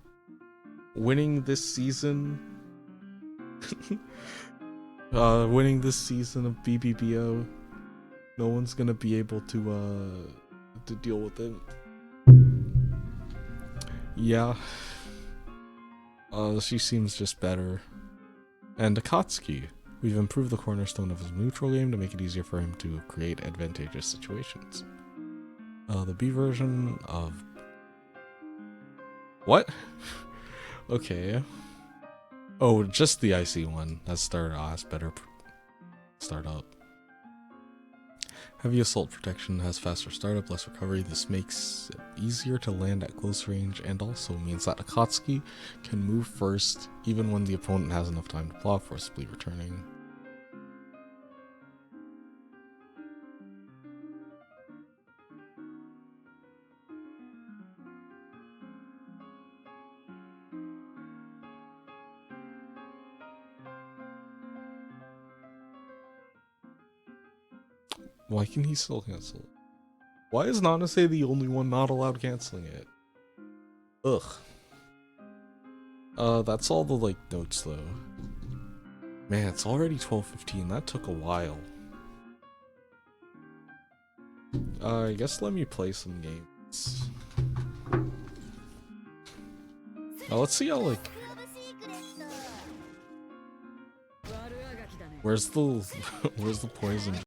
winning this season. Winning this season of BBBO. No one's gonna be able to deal with it. Yeah. She seems just better. And Akatsuki. We've improved the cornerstone of his neutral game to make it easier for him to create advantageous situations. The B version of... What? Okay. Oh, just the IC one. That's started. Ah, that's better. Start up. Heavy Assault Protection has faster startup, less recovery. This makes it easier to land at close range and also means that Akatsuki can move first even when the opponent has enough time to block, forcibly returning. Why can he still cancel it? Why is Nanase the only one not allowed canceling it? Ugh. That's all the, like, notes, though. Man, it's already 12:15. That took a while. I guess let me play some games. Let's see how, like... Where's the poison?